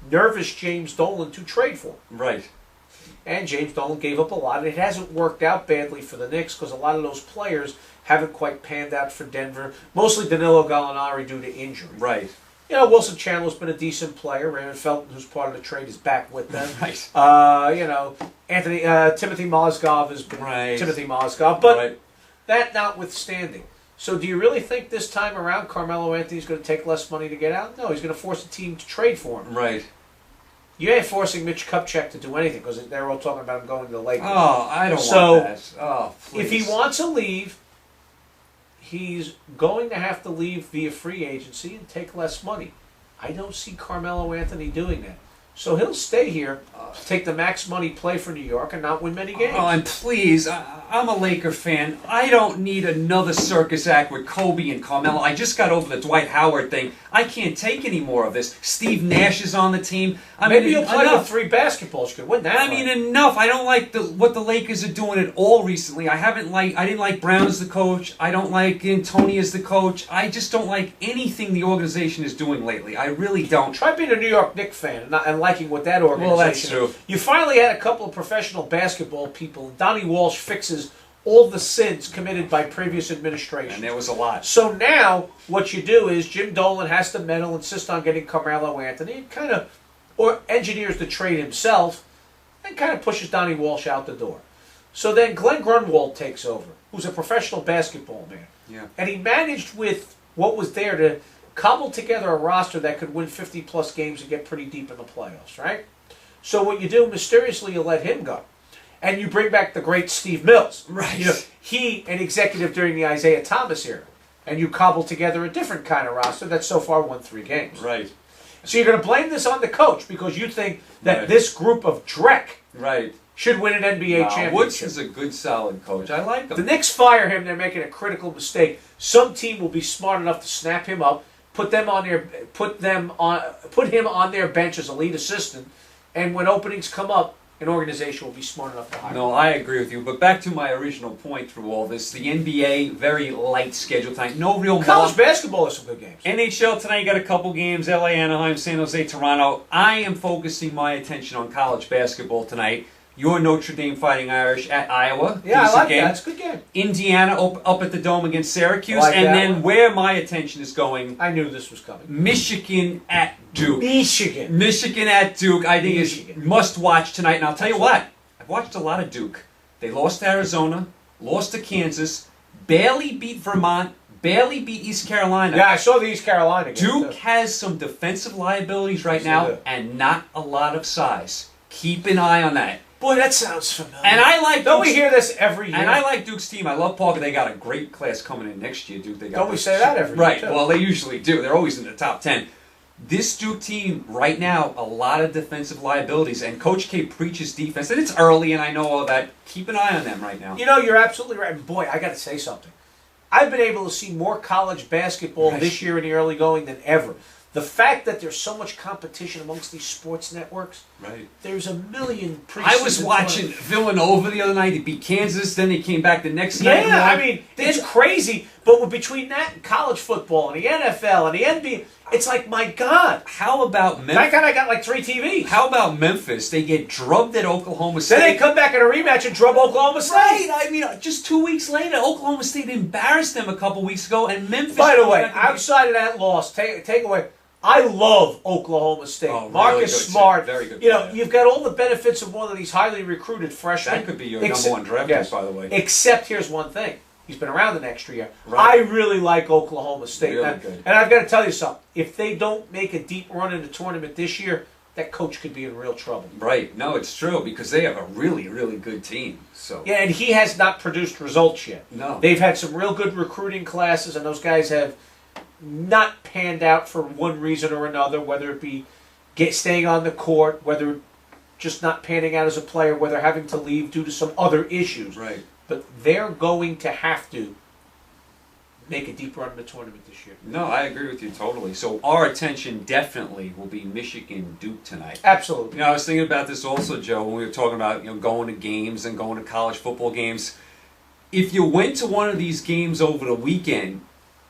nervous James Dolan to trade for him. Right. And James Dolan gave up a lot. It hasn't worked out badly for the Knicks because a lot of those players haven't quite panned out for Denver. Mostly Danilo Gallinari due to injury. Right. You know, Wilson Chandler's been a decent player. Raymond Felton, who's part of the trade, is back with them. Right. You know, Timothy Mozgov has been Timothy Mozgov. But that notwithstanding. So do you really think this time around Carmelo Anthony's going to take less money to get out? No, he's going to force the team to trade for him. Right. You ain't forcing Mitch Kupchak to do anything because they're all talking about him going to the Lakers. Oh, I don't want that. Oh, please. If he wants to leave, he's going to have to leave via free agency and take less money. I don't see Carmelo Anthony doing that. So he'll stay here, take the max money, play for New York, and not win many games. Oh, and please, I'm a Laker fan. I don't need another circus act with Kobe and Carmelo. I just got over the Dwight Howard thing. I can't take any more of this. Steve Nash is on the team. Maybe you'll play with 3 basketballs. Good, wouldn't that? I mean, enough. I don't like what the Lakers are doing at all recently. I didn't like Brown as the coach. I don't like Tony as the coach. I just don't like anything the organization is doing lately. I really don't. Try being a New York Knicks fan and liking what that organization. Well, that's true. You finally had a couple of professional basketball people. Donnie Walsh fixes all the sins committed by previous administrations. And there was a lot. So now what you do is Jim Dolan has to meddle, insist on getting Carmelo Anthony, or engineers the trade himself, and kind of pushes Donnie Walsh out the door. So then Glenn Grunwald takes over, who's a professional basketball man. Yeah. And he managed with what was there to cobble together a roster that could win 50-plus games and get pretty deep in the playoffs, right? So what you do, mysteriously, you let him go. And you bring back the great Steve Mills. Right. You know, he, an executive during the Isaiah Thomas era. And you cobble together a different kind of roster that so far won 3 games. Right. So you're going to blame this on the coach because you think that this group of Drek should win an NBA championship. Woods is a good, solid coach. I like him. The Knicks fire him. They're making a critical mistake. Some team will be smart enough to snap him up, put him on their bench as a lead assistant, and when openings come up, an organization will be smart enough to hire him. No, I agree with you. But back to my original point through all this, the NBA, very light schedule tonight. No real college basketball has some good games. NHL tonight, you got a couple games, LA, Anaheim, San Jose, Toronto. I am focusing my attention on college basketball tonight. Your Notre Dame Fighting Irish at Iowa. Yeah, I like game. that. It's a good game. Indiana up at the Dome against Syracuse. I like and that then one. where my attention is going, I knew this was coming. Michigan at Duke. Michigan at Duke, I think is must watch tonight. And I'll tell you what, I've watched a lot of Duke. They lost to Arizona, lost to Kansas, barely beat Vermont, barely beat East Carolina. Yeah, I saw the East Carolina game. Duke has some defensive liabilities right now and not a lot of size. Keep an eye on that. Boy, that sounds familiar. And I like Don't we hear this every year? And I like Duke's team. I love Parker. They got a great class coming in next year, Duke. Don't we say that every year? Right. Too? Well, they usually do. They're always in the top 10. This Duke team right now, a lot of defensive liabilities, and Coach K preaches defense. And it's early, and I know all that. Keep an eye on them right now. You know, you're absolutely right. And boy, I got to say something. I've been able to see more college basketball this year in the early going than ever. The fact that there's so much competition amongst these sports networks, there's a million preseason. I was watching Villanova the other night. They beat Kansas, then they came back the next night. Yeah, I mean, it's crazy. But between that and college football and the NFL and the NBA, it's like, my God. How about Memphis? Thank God I got like 3 TVs. How about Memphis? They get drubbed at Oklahoma State. Then they come back in a rematch and drub Oklahoma State. Right. I mean, just 2 weeks later, Oklahoma State embarrassed them a couple weeks ago, and Memphis... By the way, outside of that loss, take away... I love Oklahoma State. Oh, Marcus really Smart. Very good. You know, you've got all the benefits of one of these highly recruited freshmen. That could be your number one draft pick, by the way. Except here's one thing. He's been around an extra year. Right. I really like Oklahoma State. Really good. And I've got to tell you something. If they don't make a deep run in the tournament this year, that coach could be in real trouble. Right. No, it's true, because they have a really, really good team. So yeah, and he has not produced results yet. No. They've had some real good recruiting classes, and those guys have not panned out for one reason or another, whether it be staying on the court, whether just not panning out as a player, whether having to leave due to some other issues. Right. But they're going to have to make a deep run in the tournament this year. No, I agree with you totally. So our attention definitely will be Michigan Duke tonight. Absolutely. You know, I was thinking about this also, Joe, when we were talking about going to games and going to college football games. If you went to one of these games over the weekend,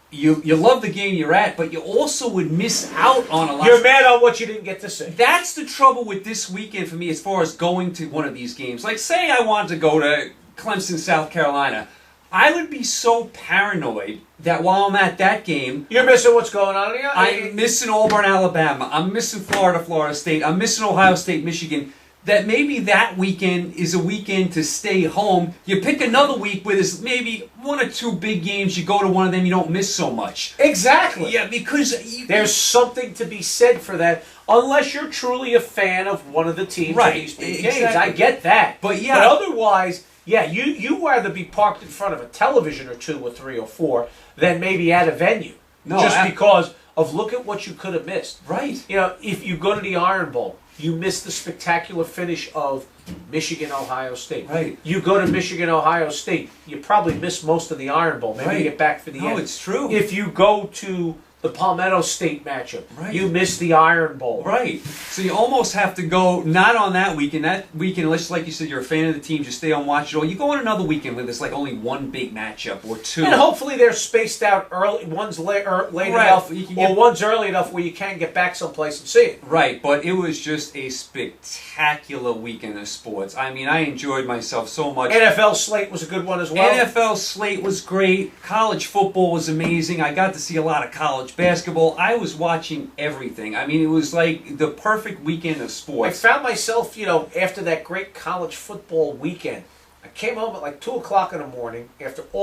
you love the game you're at, but you also would miss out on a lot. You're mad on what you didn't get to see. That's the trouble with this weekend for me as far as going to one of these games. Like, say I wanted to go to Clemson, South Carolina. I would be so paranoid that while I'm at that game, you're missing what's going on here. I'm missing Auburn, Alabama. I'm missing Florida, Florida State. I'm missing Ohio State, Michigan. That maybe that weekend is a weekend to stay home. You pick another week where there's maybe one or two big games. You go to one of them, you don't miss so much. Exactly. Yeah, because there's something to be said for that, unless you're truly a fan of one of the teams in these big games. I get that. But yeah, but otherwise, yeah, you rather be parked in front of a television or two or three or four than maybe at a venue. No, just because of look at what you could have missed. Right. You know, if you go to the Iron Bowl, you miss the spectacular finish of Michigan, Ohio State. Right. You go to Michigan, Ohio State, you probably miss most of the Iron Bowl. Maybe you get back for the end. No, it's true. If you go to the Palmetto State matchup, you miss the Iron Bowl. Right. So you almost have to go, not on that weekend. That weekend, unless, like you said, you're a fan of the team, just stay on, watch it all. You go on another weekend where there's like only one big matchup or two. And hopefully they're spaced out early. One's late enough, or one's early enough where you can get back someplace and see it. Right, but it was just a spectacular weekend of sports. I mean, I enjoyed myself so much. NFL slate was a good one as well. NFL slate was great. College football was amazing. I got to see a lot of college basketball. I was watching everything. I mean, it was like the perfect weekend of sports. I found myself, after that great college football weekend, I came home at like 2 o'clock in the morning after all